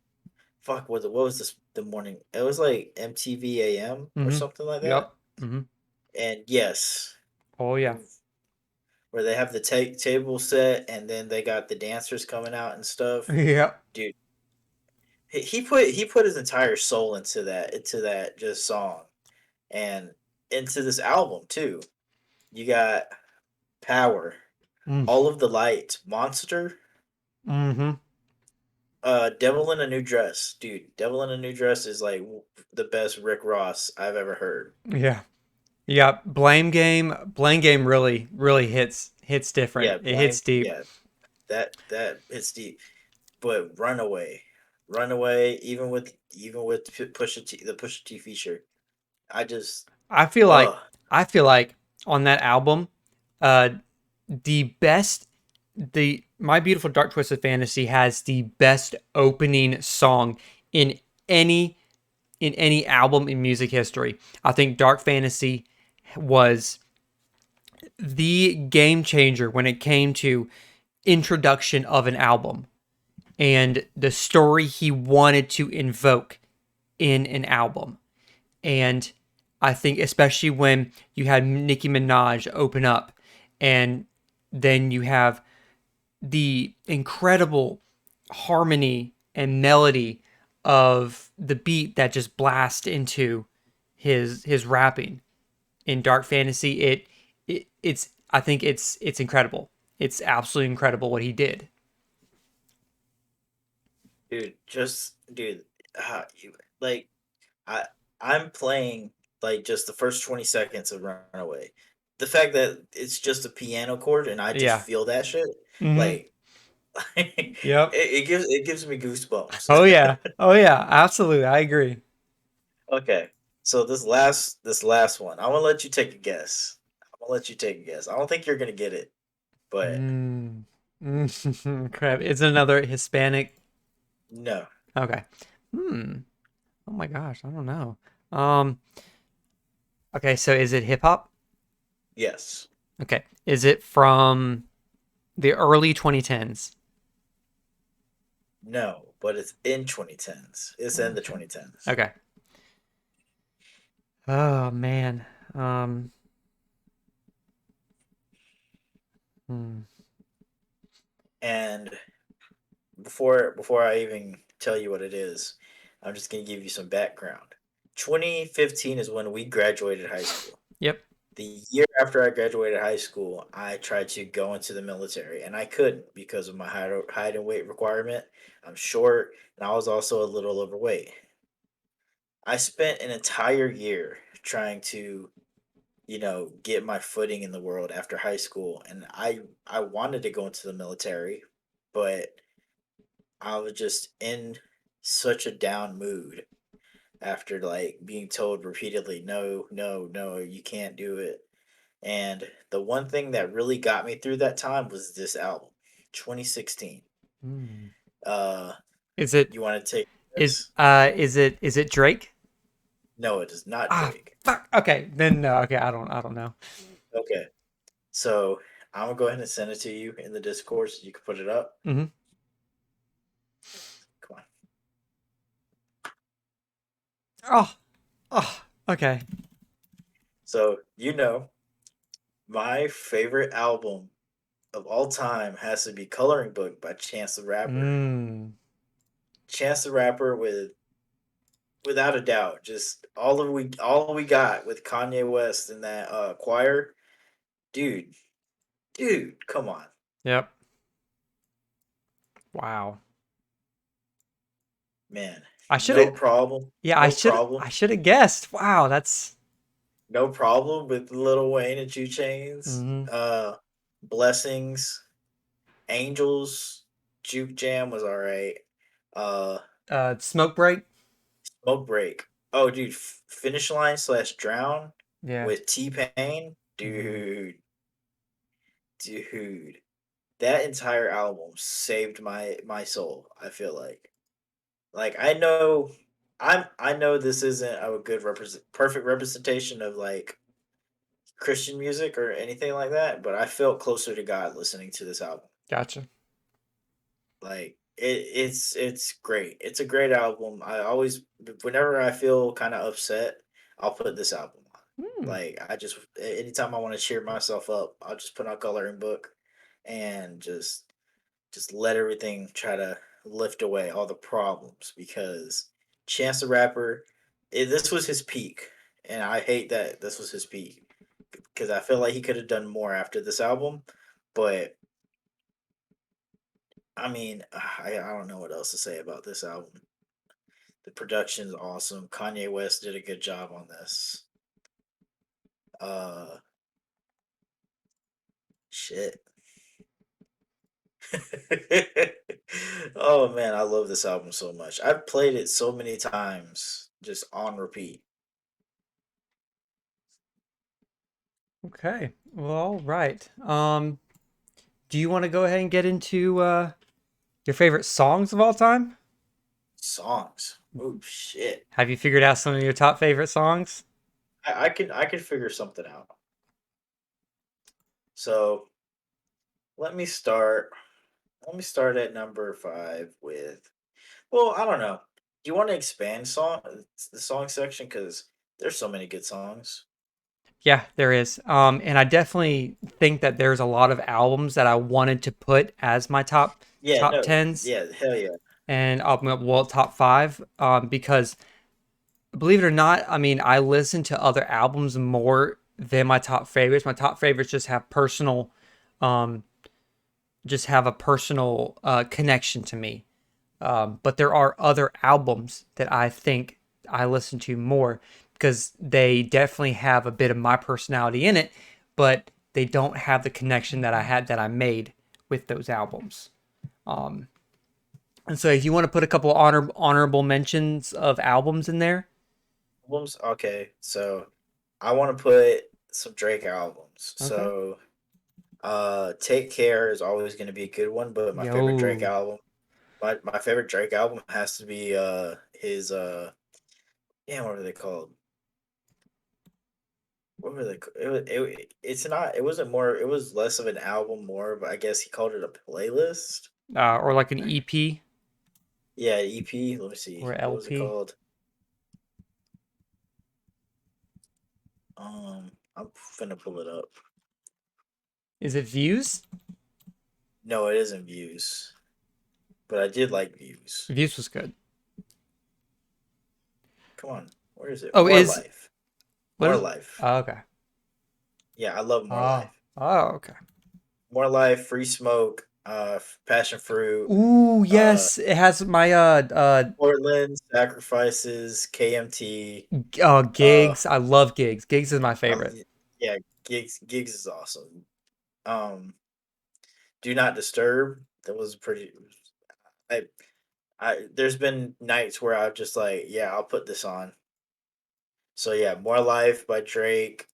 what was this the morning? It was like MTV AM or Hmm. something like that. Yep. Hmm. And yes, Oh yeah. where they have the table set and then they got the dancers coming out and stuff. Yep. Dude, he put his entire soul into that just song and into this album too. You got Power, All of the Light, Monster, Mm-hmm. Devil in a New Dress. Dude, Devil in a New Dress is like the best Rick Ross I've ever heard. Yeah. Yeah. Blame game really hits different. Yeah, It hits deep. yeah, that it's deep. But Runaway, even with Pusha T, the Pusha T feature, I just I feel like uh I feel like on that album, uh, the best the My Beautiful Dark Twisted Fantasy has the best opening song in any in any album in music history. I think Dark Fantasy was the game changer when it came to introduction of an album and the story he wanted to invoke in an album. And I think especially when you had Nicki Minaj open up and then you have the incredible harmony and melody of the beat that just blast into his rapping in Dark Fantasy. It's I think it's incredible. It's absolutely incredible what he did. dude, like I I'm playing like just the first 20 seconds of Runaway. The fact that it's just a piano chord and I just Yeah. feel that shit, Mm-hmm. like it, Yep. it gives me goosebumps. Oh yeah. Oh yeah. Absolutely. I agree. Okay. So this last one, I'm gonna let you take a guess. I'm gonna let you take a guess. I don't think you're gonna get it, but Mm. Crap. Is it another Hispanic? no. Okay. Hmm. Oh my gosh. I don't know. Um. Okay. So is it hip hop? Yes. Okay. Is it from the early 2010s? No, but it's in 2010s. It's in the 2010. 2010s. Okay. Oh man. Um. Hmm. And before I even tell you what it is, I'm just gonna give you some background. 2015 is when we graduated high school. Yep. The year after I graduated high school, I tried to go into the military, and I couldn't because of my height and weight requirement. I'm short, and I was also a little overweight. I spent an entire year trying to, get my footing in the world after high school, and I wanted to go into the military, but I was just in such a down mood after like being told repeatedly, no, no, no, you can't do it. And the one thing that really got me through that time was this album, 2016. Hmm. Uh, Is it you want to take this? is it Drake? No, it is not Ah, Drake. fuck. Okay, then no. Okay, I don't know. Okay, so I'm gonna go ahead and send it to you in the Discord so you can put it up. Hmm. Come on. Oh, oh. Okay. So my favorite album of all time has to be Coloring Book by Chance the Rapper. Mm. Chance the Rapper without a doubt, just all we got with Kanye West and that choir, dude, come on, Yep. Wow. man, I should no have. problem, Yeah, no problem, I should have guessed. Wow, that's. no problem with Lil Wayne and 2 Chainz, Hmm. Blessings, Angels, Juke Jam was all right, uh, Smoke break. Smoke Break. Oh, dude, Finish Line slash Drown Yeah. with T Pain, Hmm. dude. That entire album saved my soul. I feel like I know this isn't a good perfect representation of like Christian music or anything like that, but I felt closer to God listening to this album. Gotcha. Like it's great. It's a great album. I always whenever I feel kind of upset, I'll put this album on. Hmm. Like I just anytime I want to cheer myself up, I'll just put on Coloring Book and just let everything try to lift away all the problems because Chance the Rapper, this was his peak, and I hate that this was his peak because I feel like he could have done more after this album, but I mean, I don't know what else to say about this album. The production is awesome. Kanye West did a good job on this. Uh, shit. Oh man, I love this album so much. I've played it so many times, just on repeat. Okay. Well, all right. Do you want to go ahead and get into your favorite songs of all time? Songs. Oh shit. Have you figured out some of your top favorite songs? I can figure something out. So let me start. Let me start at number 5 with. Well, I don't know. Do you want to expand the song section because there's so many good songs. Yeah, there is. And I definitely think that there's a lot of albums that I wanted to put as my Yeah, top no, tens yeah, hell yeah. and well top five. Because believe it or not, I mean I listen to other albums more than my top favorites. My top favorites um, just have a personal connection to me. But there are other albums that I think I listen to more because they definitely have a bit of my personality in it, but they don't have the connection that I had that I made with those albums. Um, and so, if you want to put a couple honorable mentions of albums in there, Albums. Okay, so I want to put some Drake albums. okay. So, Take Care is always going to be a good one, but my favorite Drake Yo, album, my favorite Drake album has to be his yeah, what are they called? What were they? It's not. It wasn't more. It was less of an album, more. But I guess he called it a playlist. or like an EP Yeah, EP. Let me see. or What was it LP. called? I'm finna pull it up. Is it Views? No, it isn't Views, but I did like Views. Views was good. Come on, where is it? Oh, More is Life. what More is? Life. Oh, okay. Yeah, I love More Oh, Life. oh, okay. More Life, Free Smoke, Passion Fruit, Ooh, uh, yes, it has my Portland, Sacrifices, KMT. Uh, Gigs. I love Gigs. Gigs is my I, favorite. yeah, Gigs is awesome. Um, Do Not Disturb. That was pretty. I there's been nights where I've just like, yeah, I'll put this on. So yeah, More Life by Drake.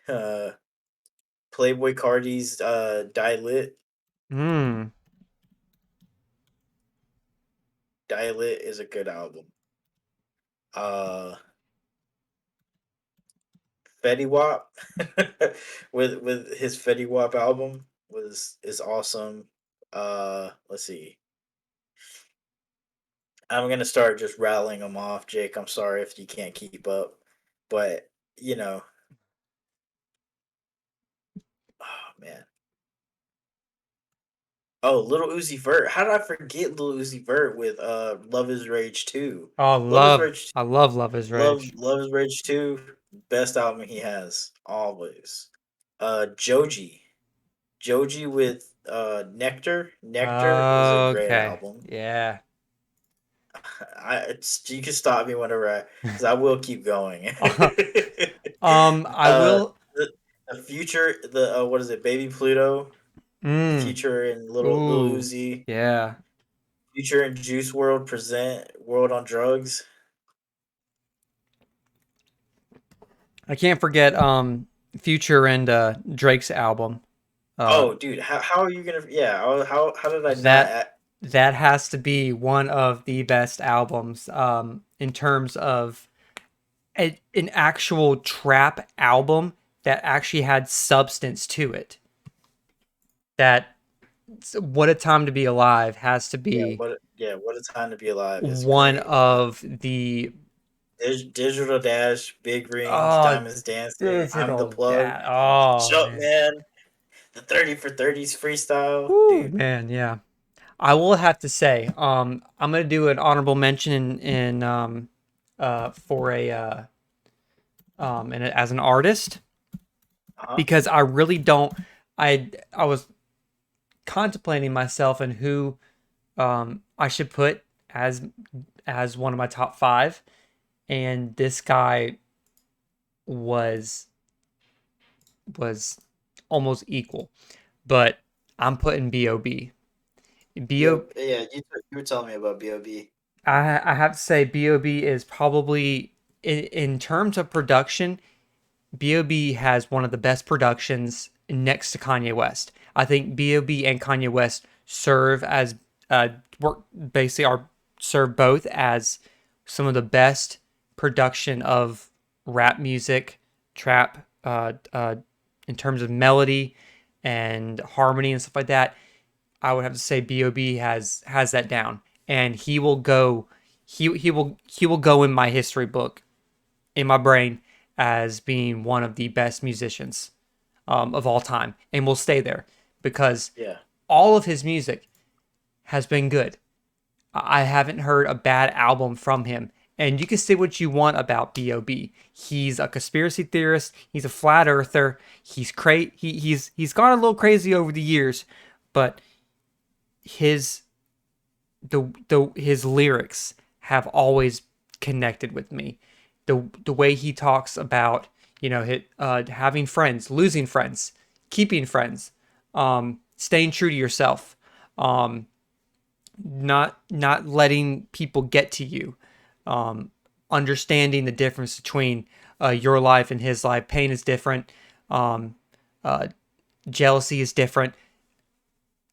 Uh, Playboy Cardi's Die Lit. Hmm. Die Lit is a good album. Uh, Fetty Wap with his Fetty Wap album was is awesome. Let's see. I'm gonna start just rattling them off, Jake. I'm sorry if you can't keep up, but you know, oh man. Oh, Little Uzi Vert. How did I forget Little Uzi Vert with Love Is Rage 2? Oh, Love Is Rage I love Love Is Rage. Love Is Rage 2, best album he has, always. Joji. Joji with Nectar. Nectar is a great Okay. album. Yeah. You can stop me whenever because I will keep going. I uh will. the future, the what is it, Baby Pluto, Mm. Future and Little Ooh. Uzi, Yeah. Future and Juice World present World on Drugs. I can't forget Future and Drake's album. Uh Oh, dude, how are you gonna? Yeah, how did I not? that that has to be one of the best albums in terms of an actual trap album that actually had substance to it. That What a Time to Be Alive has to be Yeah, what a time to be alive is one great. of the Digital Dash, Big Rings, oh Diamonds Dancing, I'm the digital plug, that oh Shut man. Man, the 30 for 30s freestyle, Woo, dude. man, yeah. I will have to say, I'm gonna do an honorable mention in for a and as an artist Uh huh. because I really don't. I was contemplating myself and who I should put as one of my top five, and this guy was was almost equal, but I'm putting Bob. Bob. Yeah, you were telling me about Bob. I have to say Bob is probably in terms of production. Bob has one of the best productions next to Kanye West. I think Bob and Kanye West serve as work basically are serve both as some of the best production of rap music, trap, in terms of melody and harmony and stuff like that. I would have to say Bob has that down, and he will go. He will go in my history book in my brain as being one of the best musicians of all time, and will stay there because Yeah, all of his music has been good. I haven't heard a bad album from him. And you can say what you want about Bob. He's a conspiracy theorist. He's a flat earther. He's gone a little crazy over the years, but his the his lyrics have always connected with me. The way he talks about, having friends, losing friends, keeping friends, staying true to yourself, um, not letting people get to you, understanding the difference between your life and his life. Pain is different. Um, uh, Jealousy is different.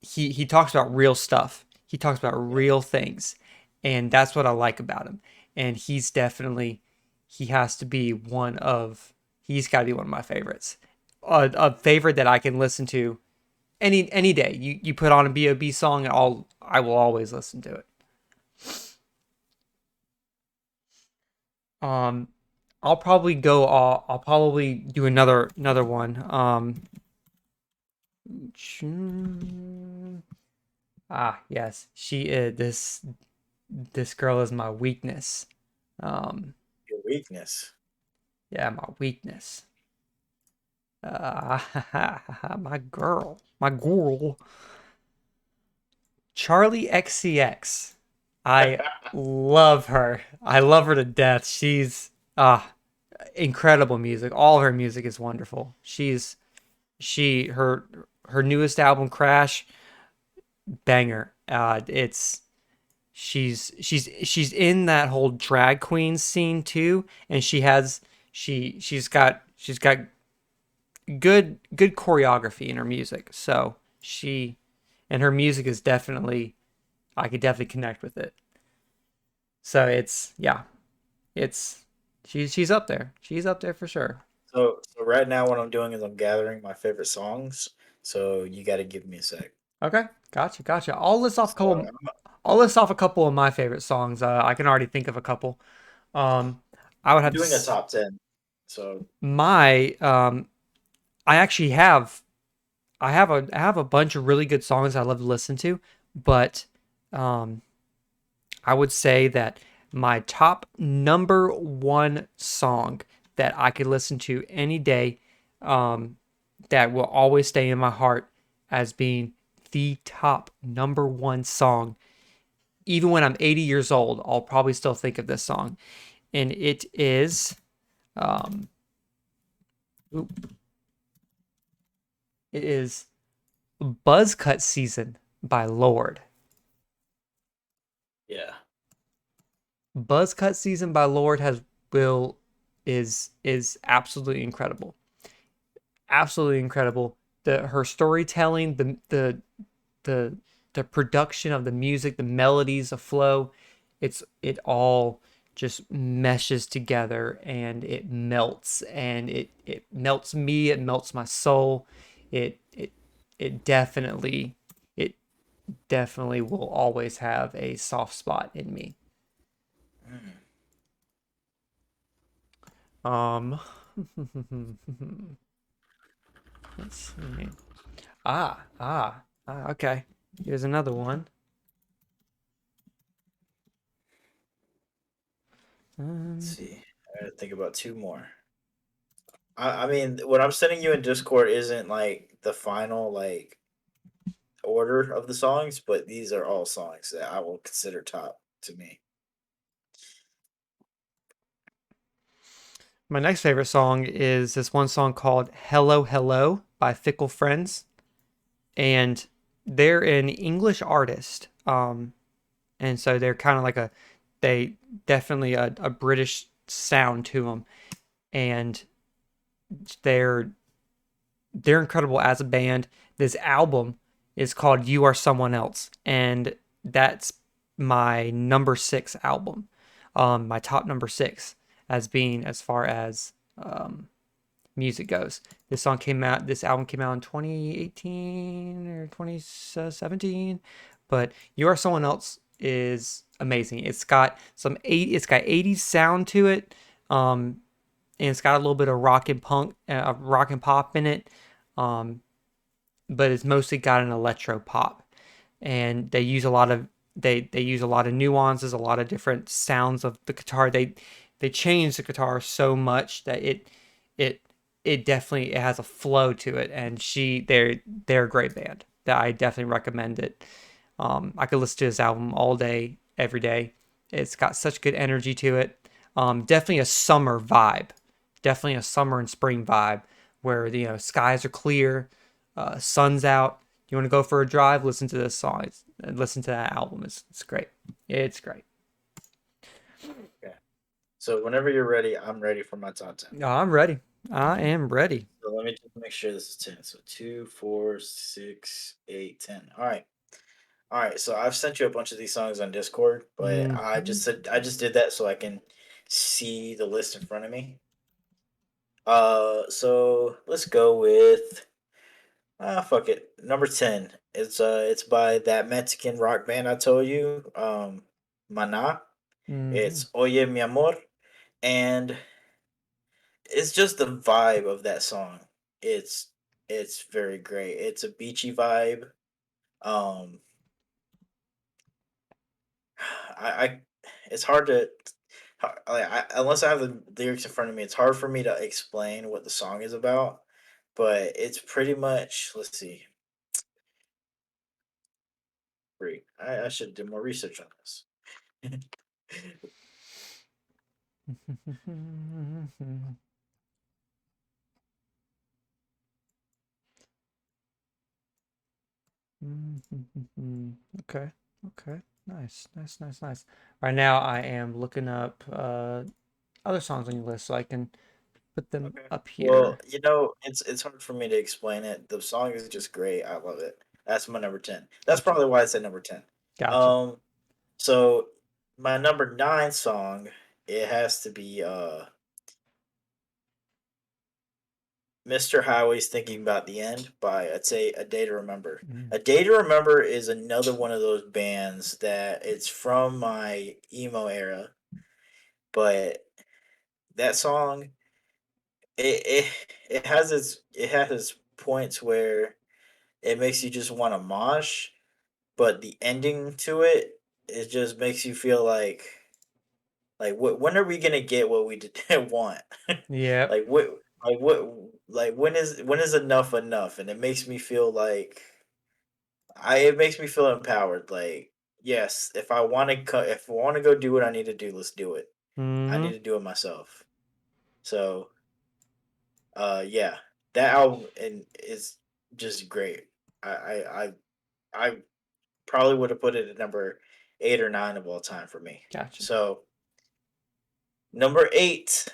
He talks about real stuff. He talks about Yeah. real things, and that's what I like about him. And he has to be he's got to be one of my favorites. A favorite that I can listen to any day. You put on a B.O.B. song, and I will always listen to it. Um, I'll probably do another one. Yes, she is this girl is my weakness. Um, Your weakness. yeah, my weakness. My girl, Charlie XCX. I love her. I love her to death. She's incredible music. All her music is wonderful. She her newest album, Crash, banger. It's she's in that whole drag queen scene too, and she's got good choreography in her music. So she and her music is definitely I could definitely connect with it. So it's she's up there. She's up there for sure. So right now, what I'm doing is I'm gathering my favorite songs. So you got to give me a sec. Okay, gotcha. So I'll list off a couple of my favorite songs. I can already think of a couple. Um, I would I'm have to doing a top 10. So my I actually I have a bunch of really good songs I love to listen to, but um, I would say that my top number one song that I could listen to any day, um, that will always stay in my heart as being the top number one song. Even when I'm 80 years old, I'll probably still think of this song, and it is um, it is "Buzz Cut Season" by Lord. yeah. Buzz Cut Season by Lord has will is absolutely incredible. Absolutely incredible. Her storytelling, the the production of the music, the melodies, the flow, it all just meshes together and it melts me, it melts my soul. It it it it definitely will always have a soft spot in me. Mm. Um, let's see. Okay. Here's another one. Let's Um, see. I gotta think about two more. I mean, what I'm sending you in Discord isn't like the final like order of the songs, but these are all songs that I will consider top to me. my next favorite song is this one song called "Hello Hello" by Fickle Friends, and they're an English artist. And so they're kind of like they definitely a British sound to them, and they're they're incredible as a band. This album is called "You Are Someone Else," and that's my number six album. My top number six as being as far as music goes. This album came out in 2018 or 2017, but "You Are Someone Else" is amazing. It's got 80s sound to it. And it's got a little bit of rock and pop in it. Um, but it's mostly got an electro pop, and they use a lot of nuances, a lot of different sounds of the guitar. They change the guitar so much that it it definitely it has a flow to it, and they're a great band that I definitely recommend it. I could listen to this album all day, every day. It's got such good energy to it. Definitely a summer vibe. Definitely a summer and spring vibe where skies are clear, sun's out. You want to go for a drive? Listen to this song. Listen to that album. It's great. It's great. Okay. So whenever you're ready, I'm ready for my top 10. No, I'm ready. I am ready. So let me just make sure this is 10. So 2, 4, 6, 8, 10. All right. All right. So I've sent you a bunch of these songs on Discord, but Hmm. I just did that so I can see the list in front of me. So let's go with fuck it. Number 10. It's by that Mexican rock band I told you, Mana. Hmm. It's Oye Mi Amor, and it's just the vibe of that song. It's it's very great. It's a beachy vibe. Um, I it's hard to unless I have the lyrics in front of me. It's hard for me to explain what the song is about, but it's pretty much. Let's see. Free. I should do more research on this. Okay. Okay. Nice. Nice. Nice. Nice. Right now, I am looking up other songs on your list so I can put them Okay. up Well, here. it's hard for me to explain it. The song is just great. I love it. That's my number 10. That's Gotcha. probably why I said number 10. Gotcha. Um, so my number 9 song, it has to be Mr. Highway's Thinking About the End by I'd say A Day to Remember. Mm. A Day to Remember is another one of those bands that it's from my emo era, but that song it has its points where it makes you just want to mosh, but the ending to it just makes you feel like when are we gonna get what we did want? Yep. like what like when is enough enough? And it makes me feel like I it makes me feel empowered. Like yes, if I want to go do what I need to do, let's do it. I need Hmm. to do it myself. So yeah, that album and is just great. I I I, I probably would have put it at number 8 or 9 of all time for me. Gotcha. So number 8,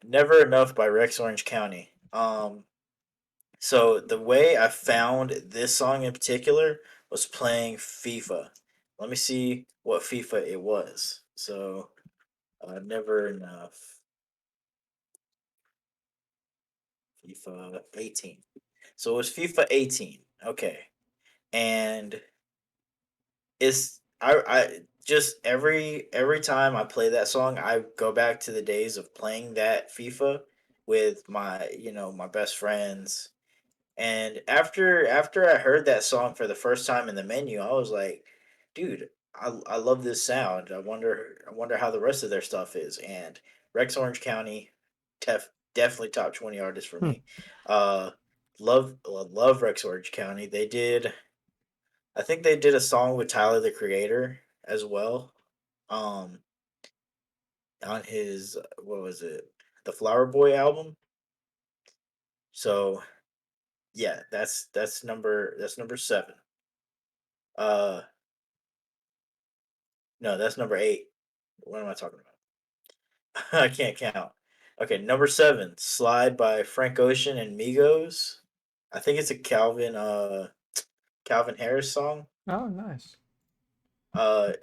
Never Enough by Rex Orange County. So the way I found this song in particular was playing FIFA. Let me see what FIFA it was. So Never Enough, FIFA 18. So it was FIFA 18. Okay, and I just every time I play that song, I go back to the days of playing that FIFA with my my best friends. And after I heard that song for the first time in the menu, I was like, dude, I love this sound. I wonder how the rest of their stuff is. And Rex Orange County, definitely top 20 artist for Hmm. me. Uh, love Rex Orange County. I think they did a song with Tyler the Creator as well. Um, on his what was it, the Flower Boy album. So yeah, that's number 7. Uh, no, that's number 8. What am I talking about? I can't count. Okay, number 7, Slide by Frank Ocean and Migos. I think it's a Calvin Harris song. Oh, nice. Uh,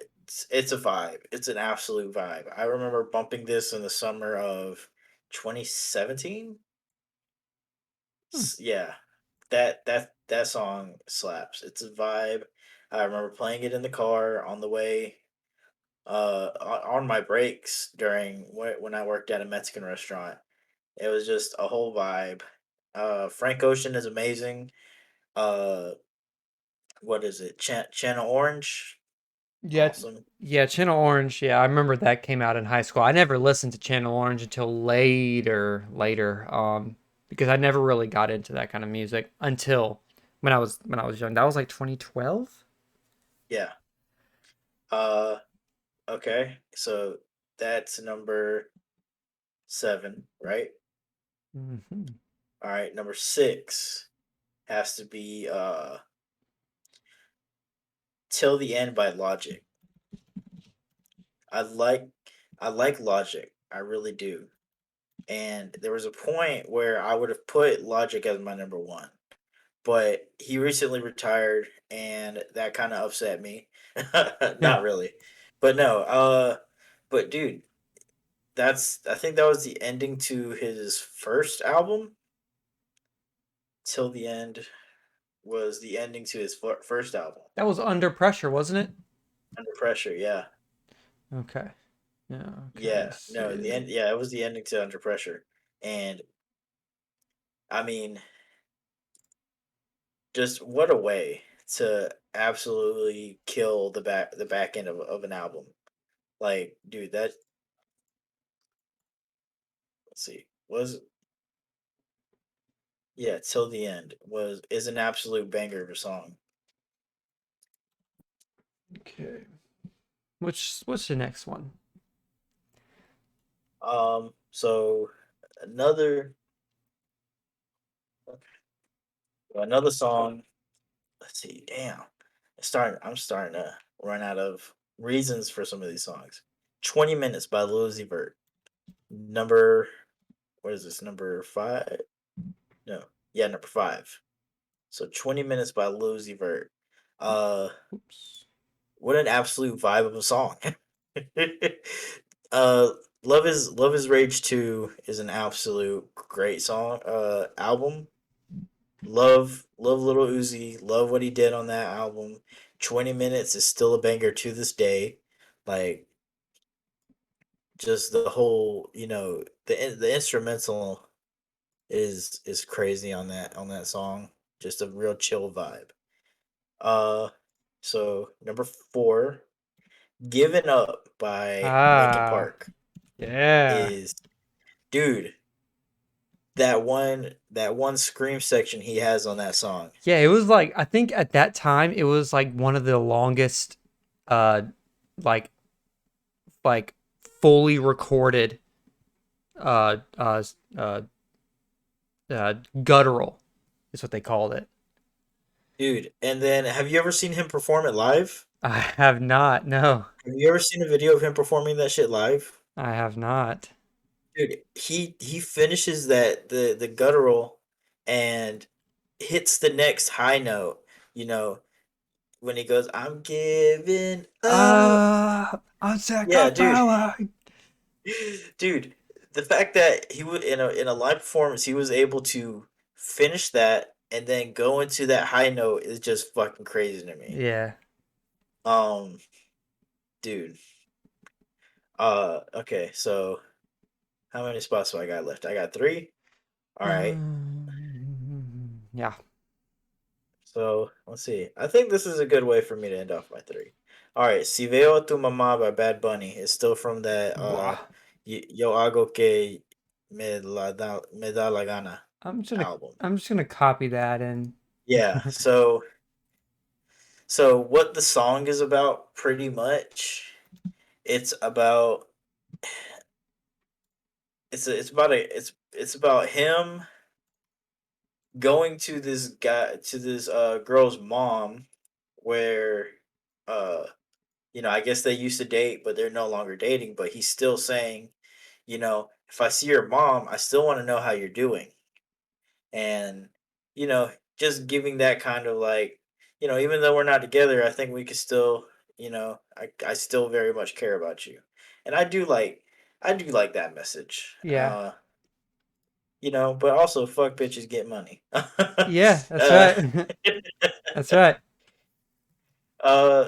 it's a vibe. It's an absolute vibe. I remember bumping this in the summer of 2017. Hmm. Yeah, that song slaps. It's a vibe. I remember playing it in the car on the way, on my breaks during when I worked at a Mexican restaurant. It was just a whole vibe. Frank Ocean is amazing. Uh, what is it? Channel Orange, Yeah. awesome. Yeah. Channel Orange. Yeah, I remember that came out in high school. I never listened to Channel Orange until later. Because I never really got into that kind of music until when I was young. That was like 2012. Yeah. Uh, okay. So that's number 7, right? Hmm. All right. Number 6 has to be "Till the End" by Logic. I like I like Logic. I really do. And there was a point where I would have put Logic as my number 1, but he recently retired, and that kind of upset me. Yeah, Not really, but no. But dude, I think that was the ending to his first album. "Till the End" was the ending to his first album. that was Under Pressure, wasn't it? "Under Pressure," yeah, Okay. Yeah. Okay. Let me yeah, see. no, the end, yeah, it was the ending to "Under Pressure," and I mean, just what a way to absolutely kill the back end of an album. Like, dude, that let's see, was yeah, "Till the End" was is an absolute banger of a song. Okay. What's the next one? So another another song. Let's see, damn, I'm starting to run out of reasons for some of these songs. 20 Minutes by Lil Uzi Vert. Number, what is this? Number 5? No, yeah, number 5. So 20 Minutes by Lil Uzi Vert. Uh, Oops. what an absolute vibe of a song. uh, Love is Rage 2 is an absolute great song. Album. Love Little Uzi. Love what he did on that album. 20 Minutes is still a banger to this day. Like, just the whole, the instrumental is crazy on that song. Just a real chill vibe. Uh, so number 4, "Given Up" by Linkin Ah. Park Yeah. is, dude, that one scream section he has on that song. Yeah, it was like I think at that time it was like one of the longest uh like like fully recorded uh uh uh, guttural is what they called it. Dude, and then have you ever seen him perform it live? I have not. No. Have you ever seen a video of him performing that shit live? I have not. Dude, he finishes the guttural and hits the next high note, you know, when he goes, "I'm giving up." Attack Yeah, of dude. power. Dude, the fact that he would in a live performance, he was able to finish that and then go into that high note is just fucking crazy to me. Yeah. Um, dude. Okay, so how many spots do I got left? I got 3. All right. Yeah. So let's see. I think this is a good way for me to end off my 3. All right, "Si Veo a Tu Mamá" by Bad Bunny is still from that Blah. Yo Hago Que Me Da La Gana I'm just gonna album. I'm just gonna copy that and Yeah, so what the song is about pretty much, it's about it's about him going to this girl's mom where uh I guess they used to date, but they're no longer dating, but he's still saying, "If I see your mom, I still want to know how you're doing." And, just giving that kind of like, even though we're not together, I think we could still, I still very much care about you. And I do like that message. yeah. But also fuck bitches, get money. Yeah, that's uh, right. That's right.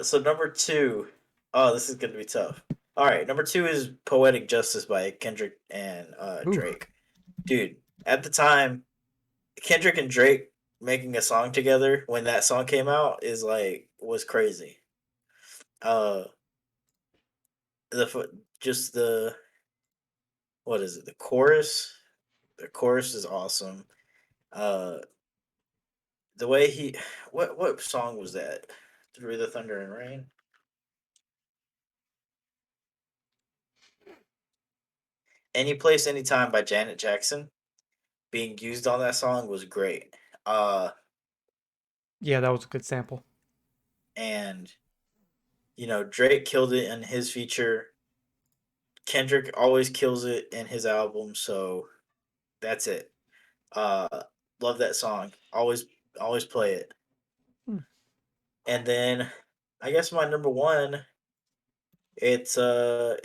so number 2, oh, this is gonna be tough. All right, number 2 is "Poetic Justice" by Kendrick and Ooh. Drake. Dude, at the time, Kendrick and Drake making a song together when that song came out was crazy. Uh, just the what is it? The chorus. The chorus is awesome. Uh, the way he what song was that? Through the Thunder and Rain. Any Place, Anytime by Janet Jackson being used on that song was great. Uh, Yeah, that was a good sample. and Drake killed it in his feature. Kendrick always kills it in his album, so that's it. Uh, love that song. Always play it. Hmm. And then I guess my number one, it's a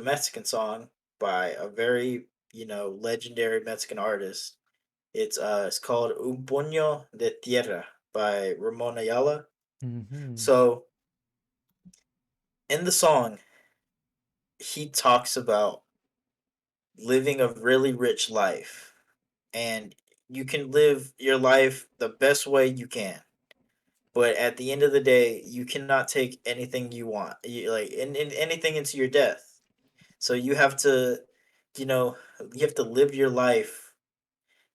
Mexican song by a very legendary Mexican artist. It's called Un Puño de Tierra by Ramon Ayala. Mm-hmm. So in the song, he talks about living a really rich life, and you can live your life the best way you can. But at the end of the day, you cannot take anything you want, like anything into your death. So you know, you have to live your life.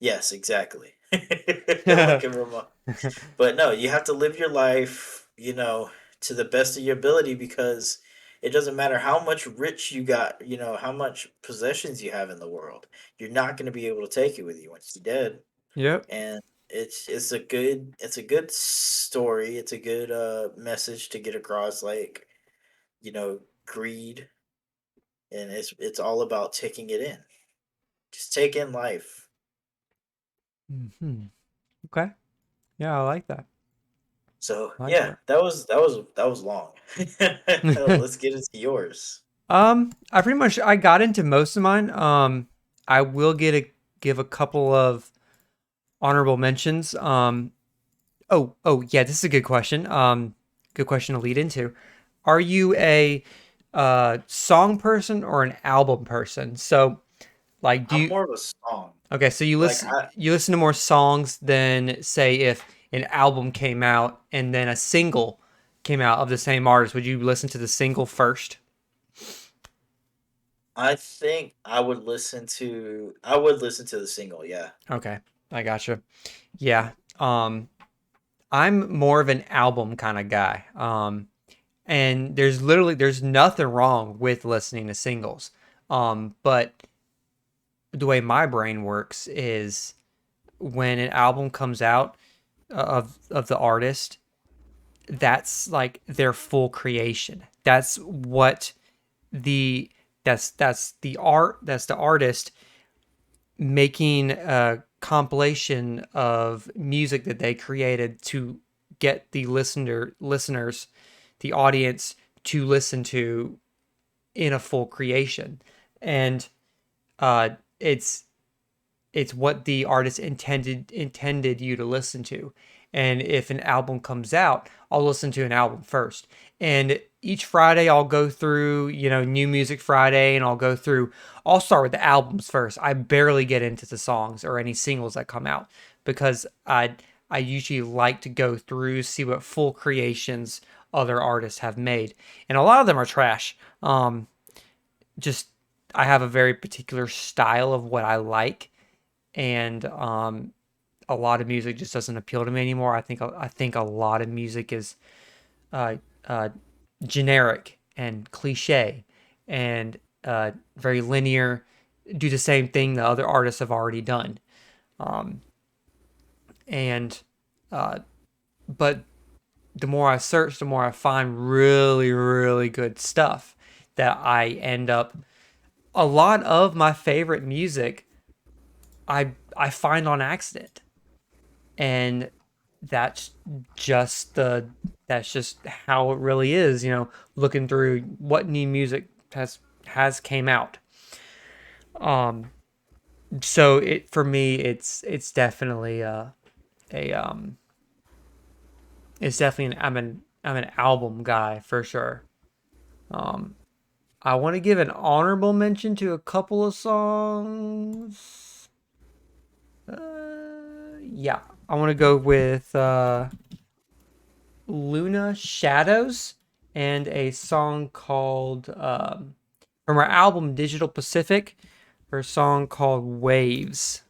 Yes, exactly. Like a Ramon. But no, you have to live your life, to the best of your ability, because it doesn't matter how much rich you got, how much possessions you have in the world. You're not going to be able to take it with you once you're dead. Yep. And it's a good story. It's a good message to get across, like, greed, and it's all about taking it in. Just take in life. Mm-hmm. Okay. Yeah, I like that. So I like yeah, that. that was long. Let's get into yours. I pretty much I got into most of mine. I will give a couple of honorable mentions. Oh yeah, this is a good question. Good question to lead into. Are you a song person or an album person? So, like, do I'm you more of a song. okay? So Like I you listen to more songs than say if an album came out and then a single came out of the same artist. Would you listen to the single first? I think I would listen to the single, yeah. Okay, I gotcha. Yeah. Um, I'm more of an album kind of guy. And there's nothing wrong with listening to singles. But the way my brain works is when an album comes out of the artist, that's like their full creation. The that's the art that's the artist making a compilation of music that they created to get the listeners, the audience to listen to in a full creation. And uh it's it's what the artist intended you to listen to. And if an album comes out, I'll listen to an album first. And each Friday I'll go through, New Music Friday, and I'll start with the albums first. I barely get into the songs or any singles that come out because I usually like to go through, see what full creations other artists have made. And a lot of them are trash. Just I have a very particular style of what I like, and a lot of music just doesn't appeal to me anymore. I think a lot of music is uh, uh, generic and cliche and very linear, do the same thing the other artists have already done. Um, and uh, but the more I search, the more I find really, really good stuff that I end up. A lot of my favorite music I find on accident, and that's just the that's just how it really is, looking through what new music has came out. um so it for me it's definitely a it's definitely I'm an album guy for sure. um I want to give an honorable mention to a couple of songs. Yeah, I want to go with Luna Shadows and a song called from our album Digital Pacific, her song called Waves.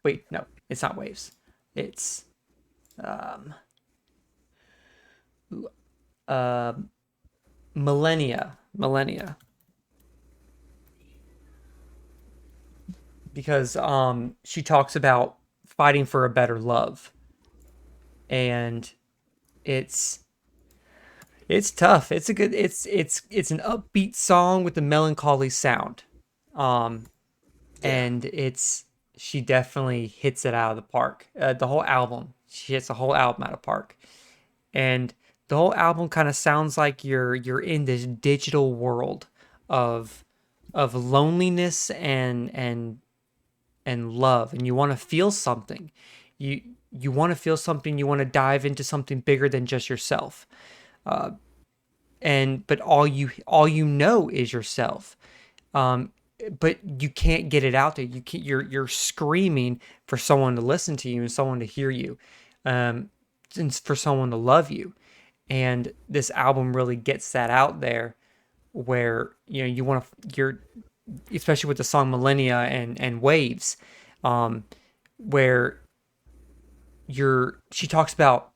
Wait, no, it's not Waves. It's um, uh, millennia, because she talks about fighting for a better love, and it's it's tough. It's a good. It's an upbeat song with a melancholy sound, um, Yeah. and it's she definitely hits it out of the park. The whole album, she hits the whole album out of park, and the whole album kind of sounds like you're in this digital world of loneliness and love, and you want to feel something. You you want to feel something. You want to dive into something bigger than just yourself. And but all you know is yourself. Um, but you can't get it out there. You can't. You're screaming for someone to listen to you and someone to hear you, um, and for someone to love you. And this album really gets that out there, where you want to. You're especially with the song Millennia and Waves, um, where she talks about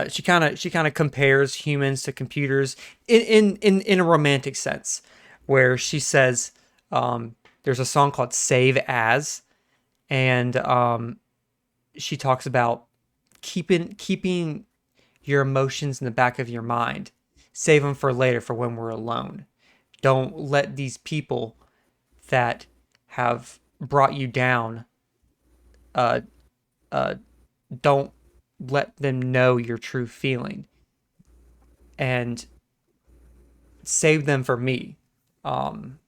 she kind of compares humans to computers in a romantic sense, where she says there's a song called "Save As," and she talks about keeping your emotions in the back of your mind, save them for later for when we're alone. Don't let these people that have brought you down uh, uh, don't let them know your true feeling, and save them for me, um,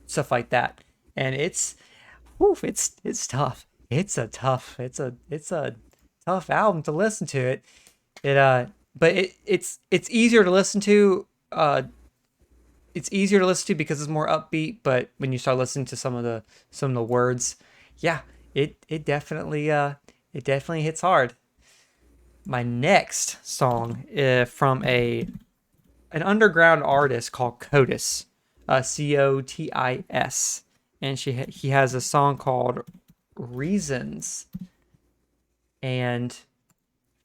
stuff like that. And it's tough. It's a tough album to listen to. But it's easier to listen to. It's easier to listen to because it's more upbeat. But when you start listening to some of the words, yeah, it definitely hits hard. My next song, from an underground artist called Cotis, Cotis, and he has a song called Reasons, and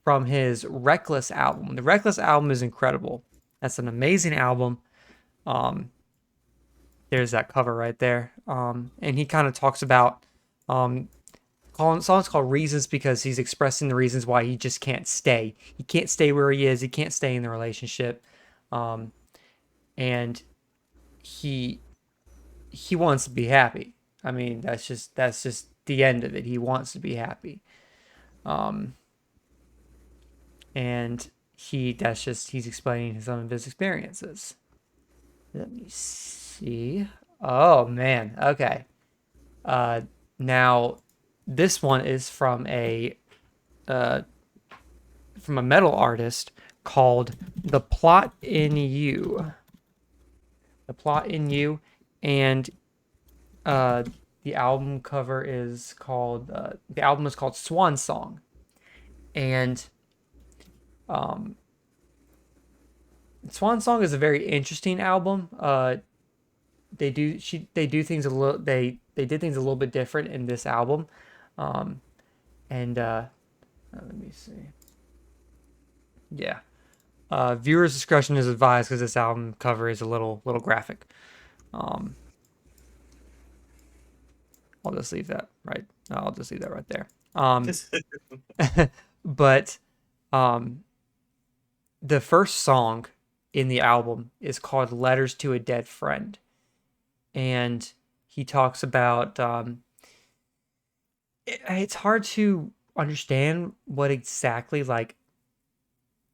from his Reckless album. The Reckless album is incredible. That's an amazing album. Um, there's that cover right there. And he kind of talks about calling songs called Reasons because he's expressing the reasons why he just can't stay. He can't stay where he is. He can't stay in the relationship. Um, and he he wants to be happy. I mean, that's just the end of it. He wants to be happy. Um, and he's explaining some of his experiences. Let me see. Oh man. Okay. Uh, now this one is uh from a metal artist called The Plot in You. The Plot in You, and uh, the album is called Swan Song, and um, Swan Song is a very interesting album. They do things a little they did things a little bit different in this album, um, and let me see. Yeah, viewers' discretion is advised because this album cover is a little graphic. Um, I'll just leave that right. I'll just leave that right there. But um, the first song in the album is called "Letters to a Dead Friend," and he talks about it's hard to understand what exactly, like,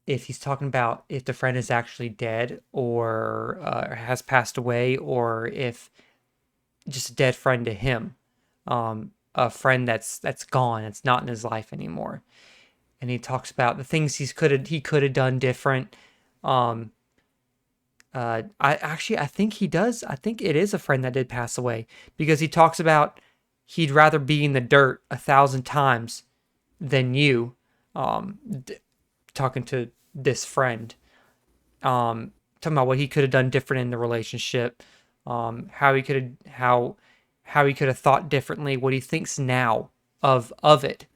if he's talking about if the friend is actually dead or has passed away, or if just a dead friend to him, a friend that's gone, it's not in his life anymore. And he talks about the things he could have done different. Um, I think he does. I think it is a friend that did pass away, because he talks about he'd rather be in the dirt 1,000 times than you. Um, Talking to this friend, talking about what he could have done different in the relationship, how he could have thought differently, what he thinks now of it,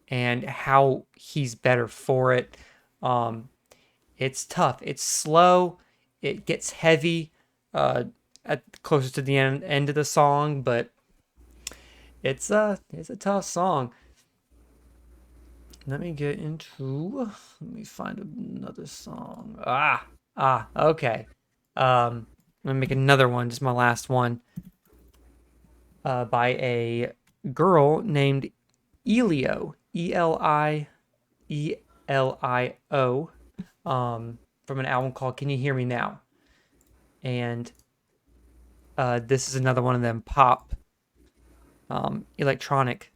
and how he's better for it. Um, it's tough. It's slow. It gets heavy uh, at closer to the end of the song, but it's a tough song. Let me get into. Let me find another song. Okay. Let me make another one. Just my last one. By a girl named Elio. Elio. From an album called "Can You Hear Me Now?" And this is another one of them pop electronic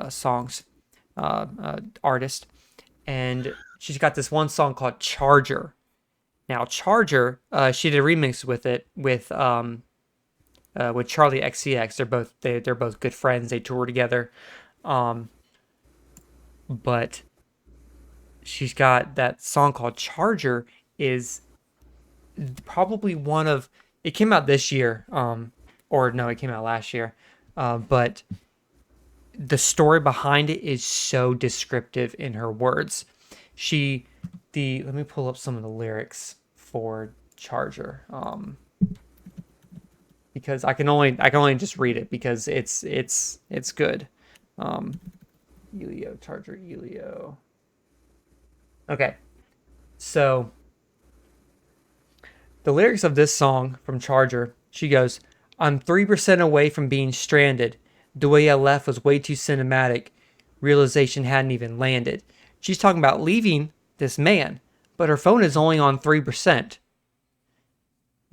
songs artist, and she's got this one song called "Charger." Now, "Charger," she did a remix with Charlie XCX. They're both good friends. They tour together, um, but she's got that song called "Charger." Is probably one of it came out this year, or no, it came out last year, but the story behind it is so descriptive in her words. She the Let me pull up some of the lyrics for Charger. Because I can only just read it because it's good. Um Elio Charger Elio. Okay. So the lyrics of this song from Charger, she goes, "I'm 3% away from being stranded. The way I left was way too cinematic. Realization hadn't even landed." She's talking about leaving this man, but her phone is only on 3%.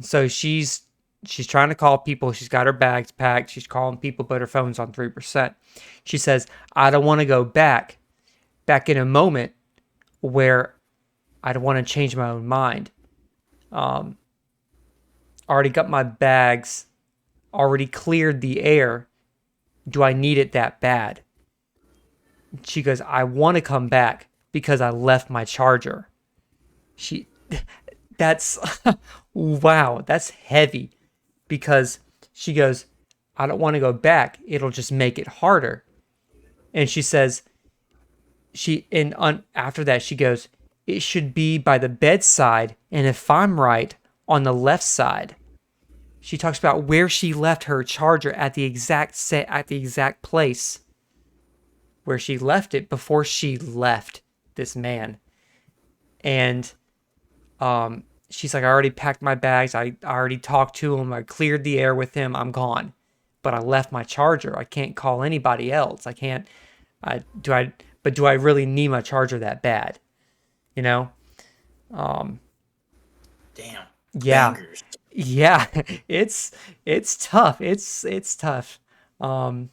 So she's trying to call people. She's got her bags packed. She's calling people, but her phone's on 3%. She says, "I don't want to go back in a moment where I don't want to change my own mind. Um, Already got my bags, already cleared the air. Do I need it that bad?" She goes, "I want to come back because I left my charger." She, that's, wow, that's heavy because she goes, "I don't want to go back. It'll just make it harder." And she says, after that, she goes, "It should be by the bedside. And if I'm right, on the left side." She talks about where she left her charger at the exact place where she left it before she left this man. And she's like, "I already packed my bags. I already talked to him. I cleared the air with him. I'm gone. But I left my charger. I can't call anybody else. I can't. I do I. But do I really need my charger that bad? You know? Um, Damn. yeah, Bangers. yeah. It's tough. It's tough. Um,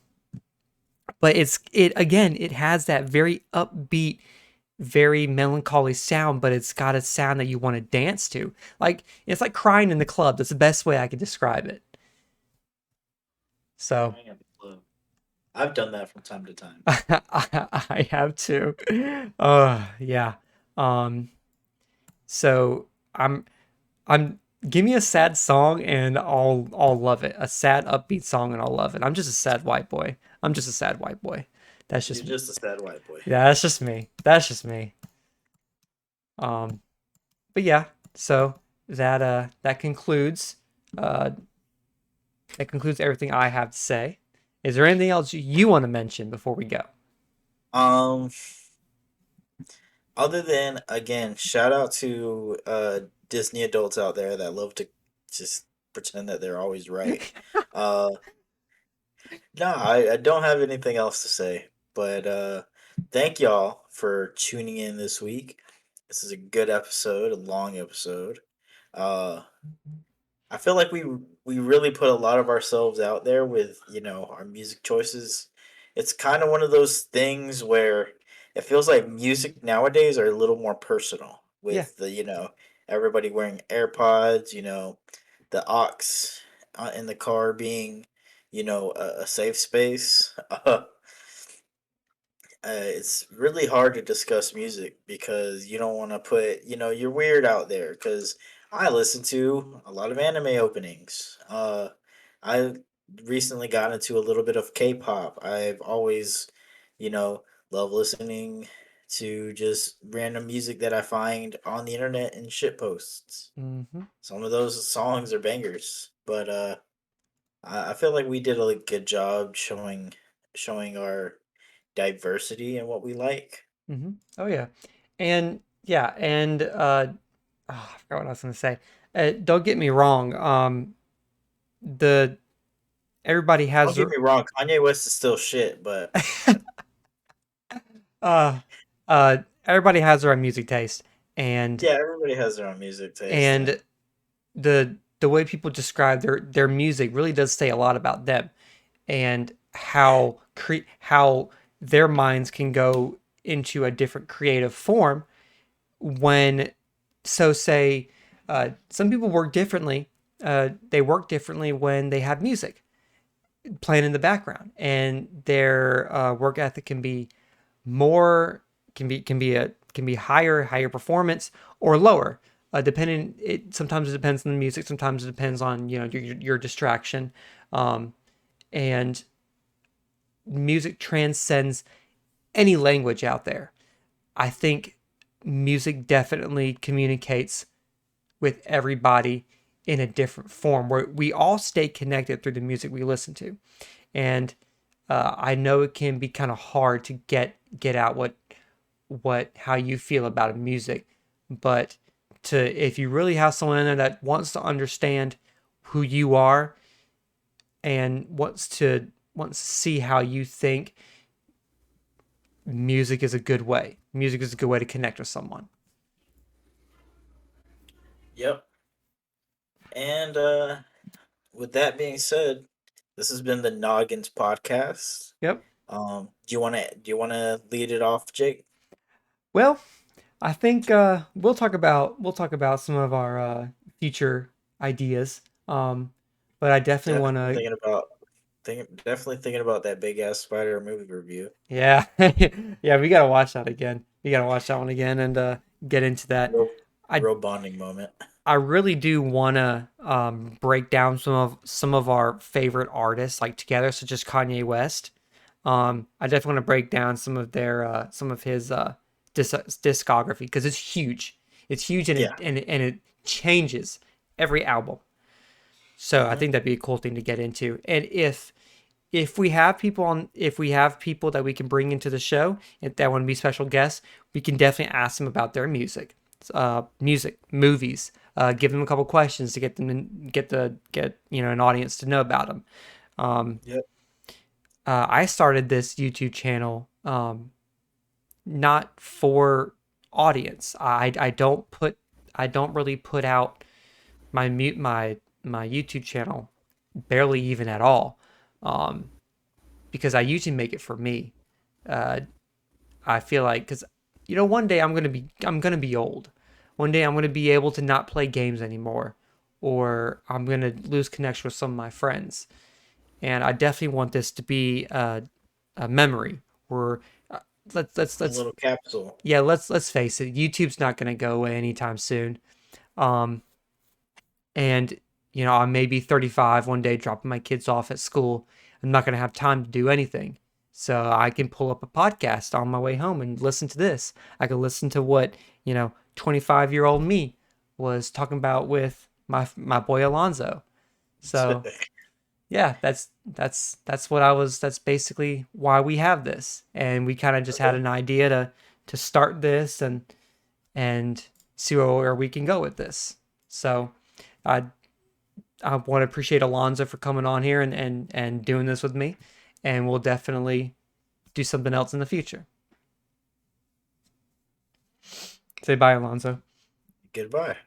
but it again. It has that very upbeat, very melancholy sound, but it's got a sound that you want to dance to. Like it's like crying in the club. That's the best way I could describe it. So Crying at the club. I've done that from time to time. I have to. Yeah. Um, so I'm I'm give me a sad song and I'll love it. A sad upbeat song and I'll love it. I'm just a sad white boy. I'm just a sad white boy. That's You're just just a sad white boy. yeah, that's just me. That's just me. Um, but yeah, so that concludes uh everything I have to say. Is there anything else you want to mention before we go? Um, Other than again, shout out to Disney adults out there that love to just pretend that they're always right. Uh, no, I don't have anything else to say, but thank y'all for tuning in this week. This is a good episode, a long episode. Uh, I feel like we really put a lot of ourselves out there with, our music choices. It's kind of one of those things where it feels like music nowadays are a little more personal Yeah. with everybody wearing AirPods, the aux in the car being, a safe space. It's really hard to discuss music because you don't want to put, you're weird out there. Because I listen to a lot of anime openings. I recently got into a little bit of K-pop. I've always, you know, love listening to just random music that I find on the internet and shit posts. Hmm. Some of those songs are bangers, but I feel like we did a good job showing our diversity in what we like. Hmm. Oh yeah, and yeah, and I forgot what I was gonna say. Don't get me wrong. The everybody Don't has get their me wrong, Kanye West is still shit, but uh everybody has their own music taste, and yeah, everybody has their own music taste, and and the way people describe their music really does say a lot about them and yeah, how their minds can go into a different creative form when so say some people work differently. They work differently when they have music playing in the background, and their work ethic can be more can be higher performance or lower depending. It sometimes it depends on the music, sometimes it depends on your distraction, um, and music transcends any language out there. I think music definitely communicates with everybody in a different form where we all stay connected through the music we listen to. And I know it can be kind of hard to get out what how you feel about music, but to if you really have someone in there that wants to understand who you are and wants to see how you think, music is a good way. Music is a good way to connect with someone. yep. And with that being said, this has been the Noggins podcast. Yep. Do you wanna lead it off, Jake? Well, I think we'll talk about some of our future ideas. But I definitely want Definitely to. thinking about definitely thinking about that big ass spider movie review. Yeah, yeah, we gotta watch that again. We gotta watch that one again and get into that. Real, I real bonding moment. I really do want to break down some of our favorite artists like together, such as Kanye West. I definitely want to break down some of his discography because it's huge. It's huge and Yeah. it changes every album. So I Hmm. think that'd be a cool thing to get into. And if we have people on if we have people that we can bring into the show if that want to be special guests, we can definitely ask them about their music, movies, give them a couple questions to get them to get an audience to know about them. um, Yep. I started this YouTube channel not for audience. I don't really put out my YouTube channel barely even at all, um, because I usually make it for me. Uh, I feel like because one day I'm gonna be old. One day I'm gonna be able to not play games anymore, or I'm gonna lose connection with some of my friends. And I definitely want this to be a memory. Where uh, A let's little capsule. yeah, let's face it. YouTube's not gonna go away anytime soon. Um, and I may be 35 one day dropping my kids off at school. I'm not going to have time to do anything, so I can pull up a podcast on my way home and listen to this. I can listen to what 25-year-old me was talking about with my boy Alonzo. So yeah, that's what I was that's basically why we have this, and we kind of just had Okay. an idea to start this and see where we can go with this. So I I want to appreciate Alonzo for coming on here and doing this with me. And we'll definitely do something else in the future. Say bye, Alonzo. Goodbye.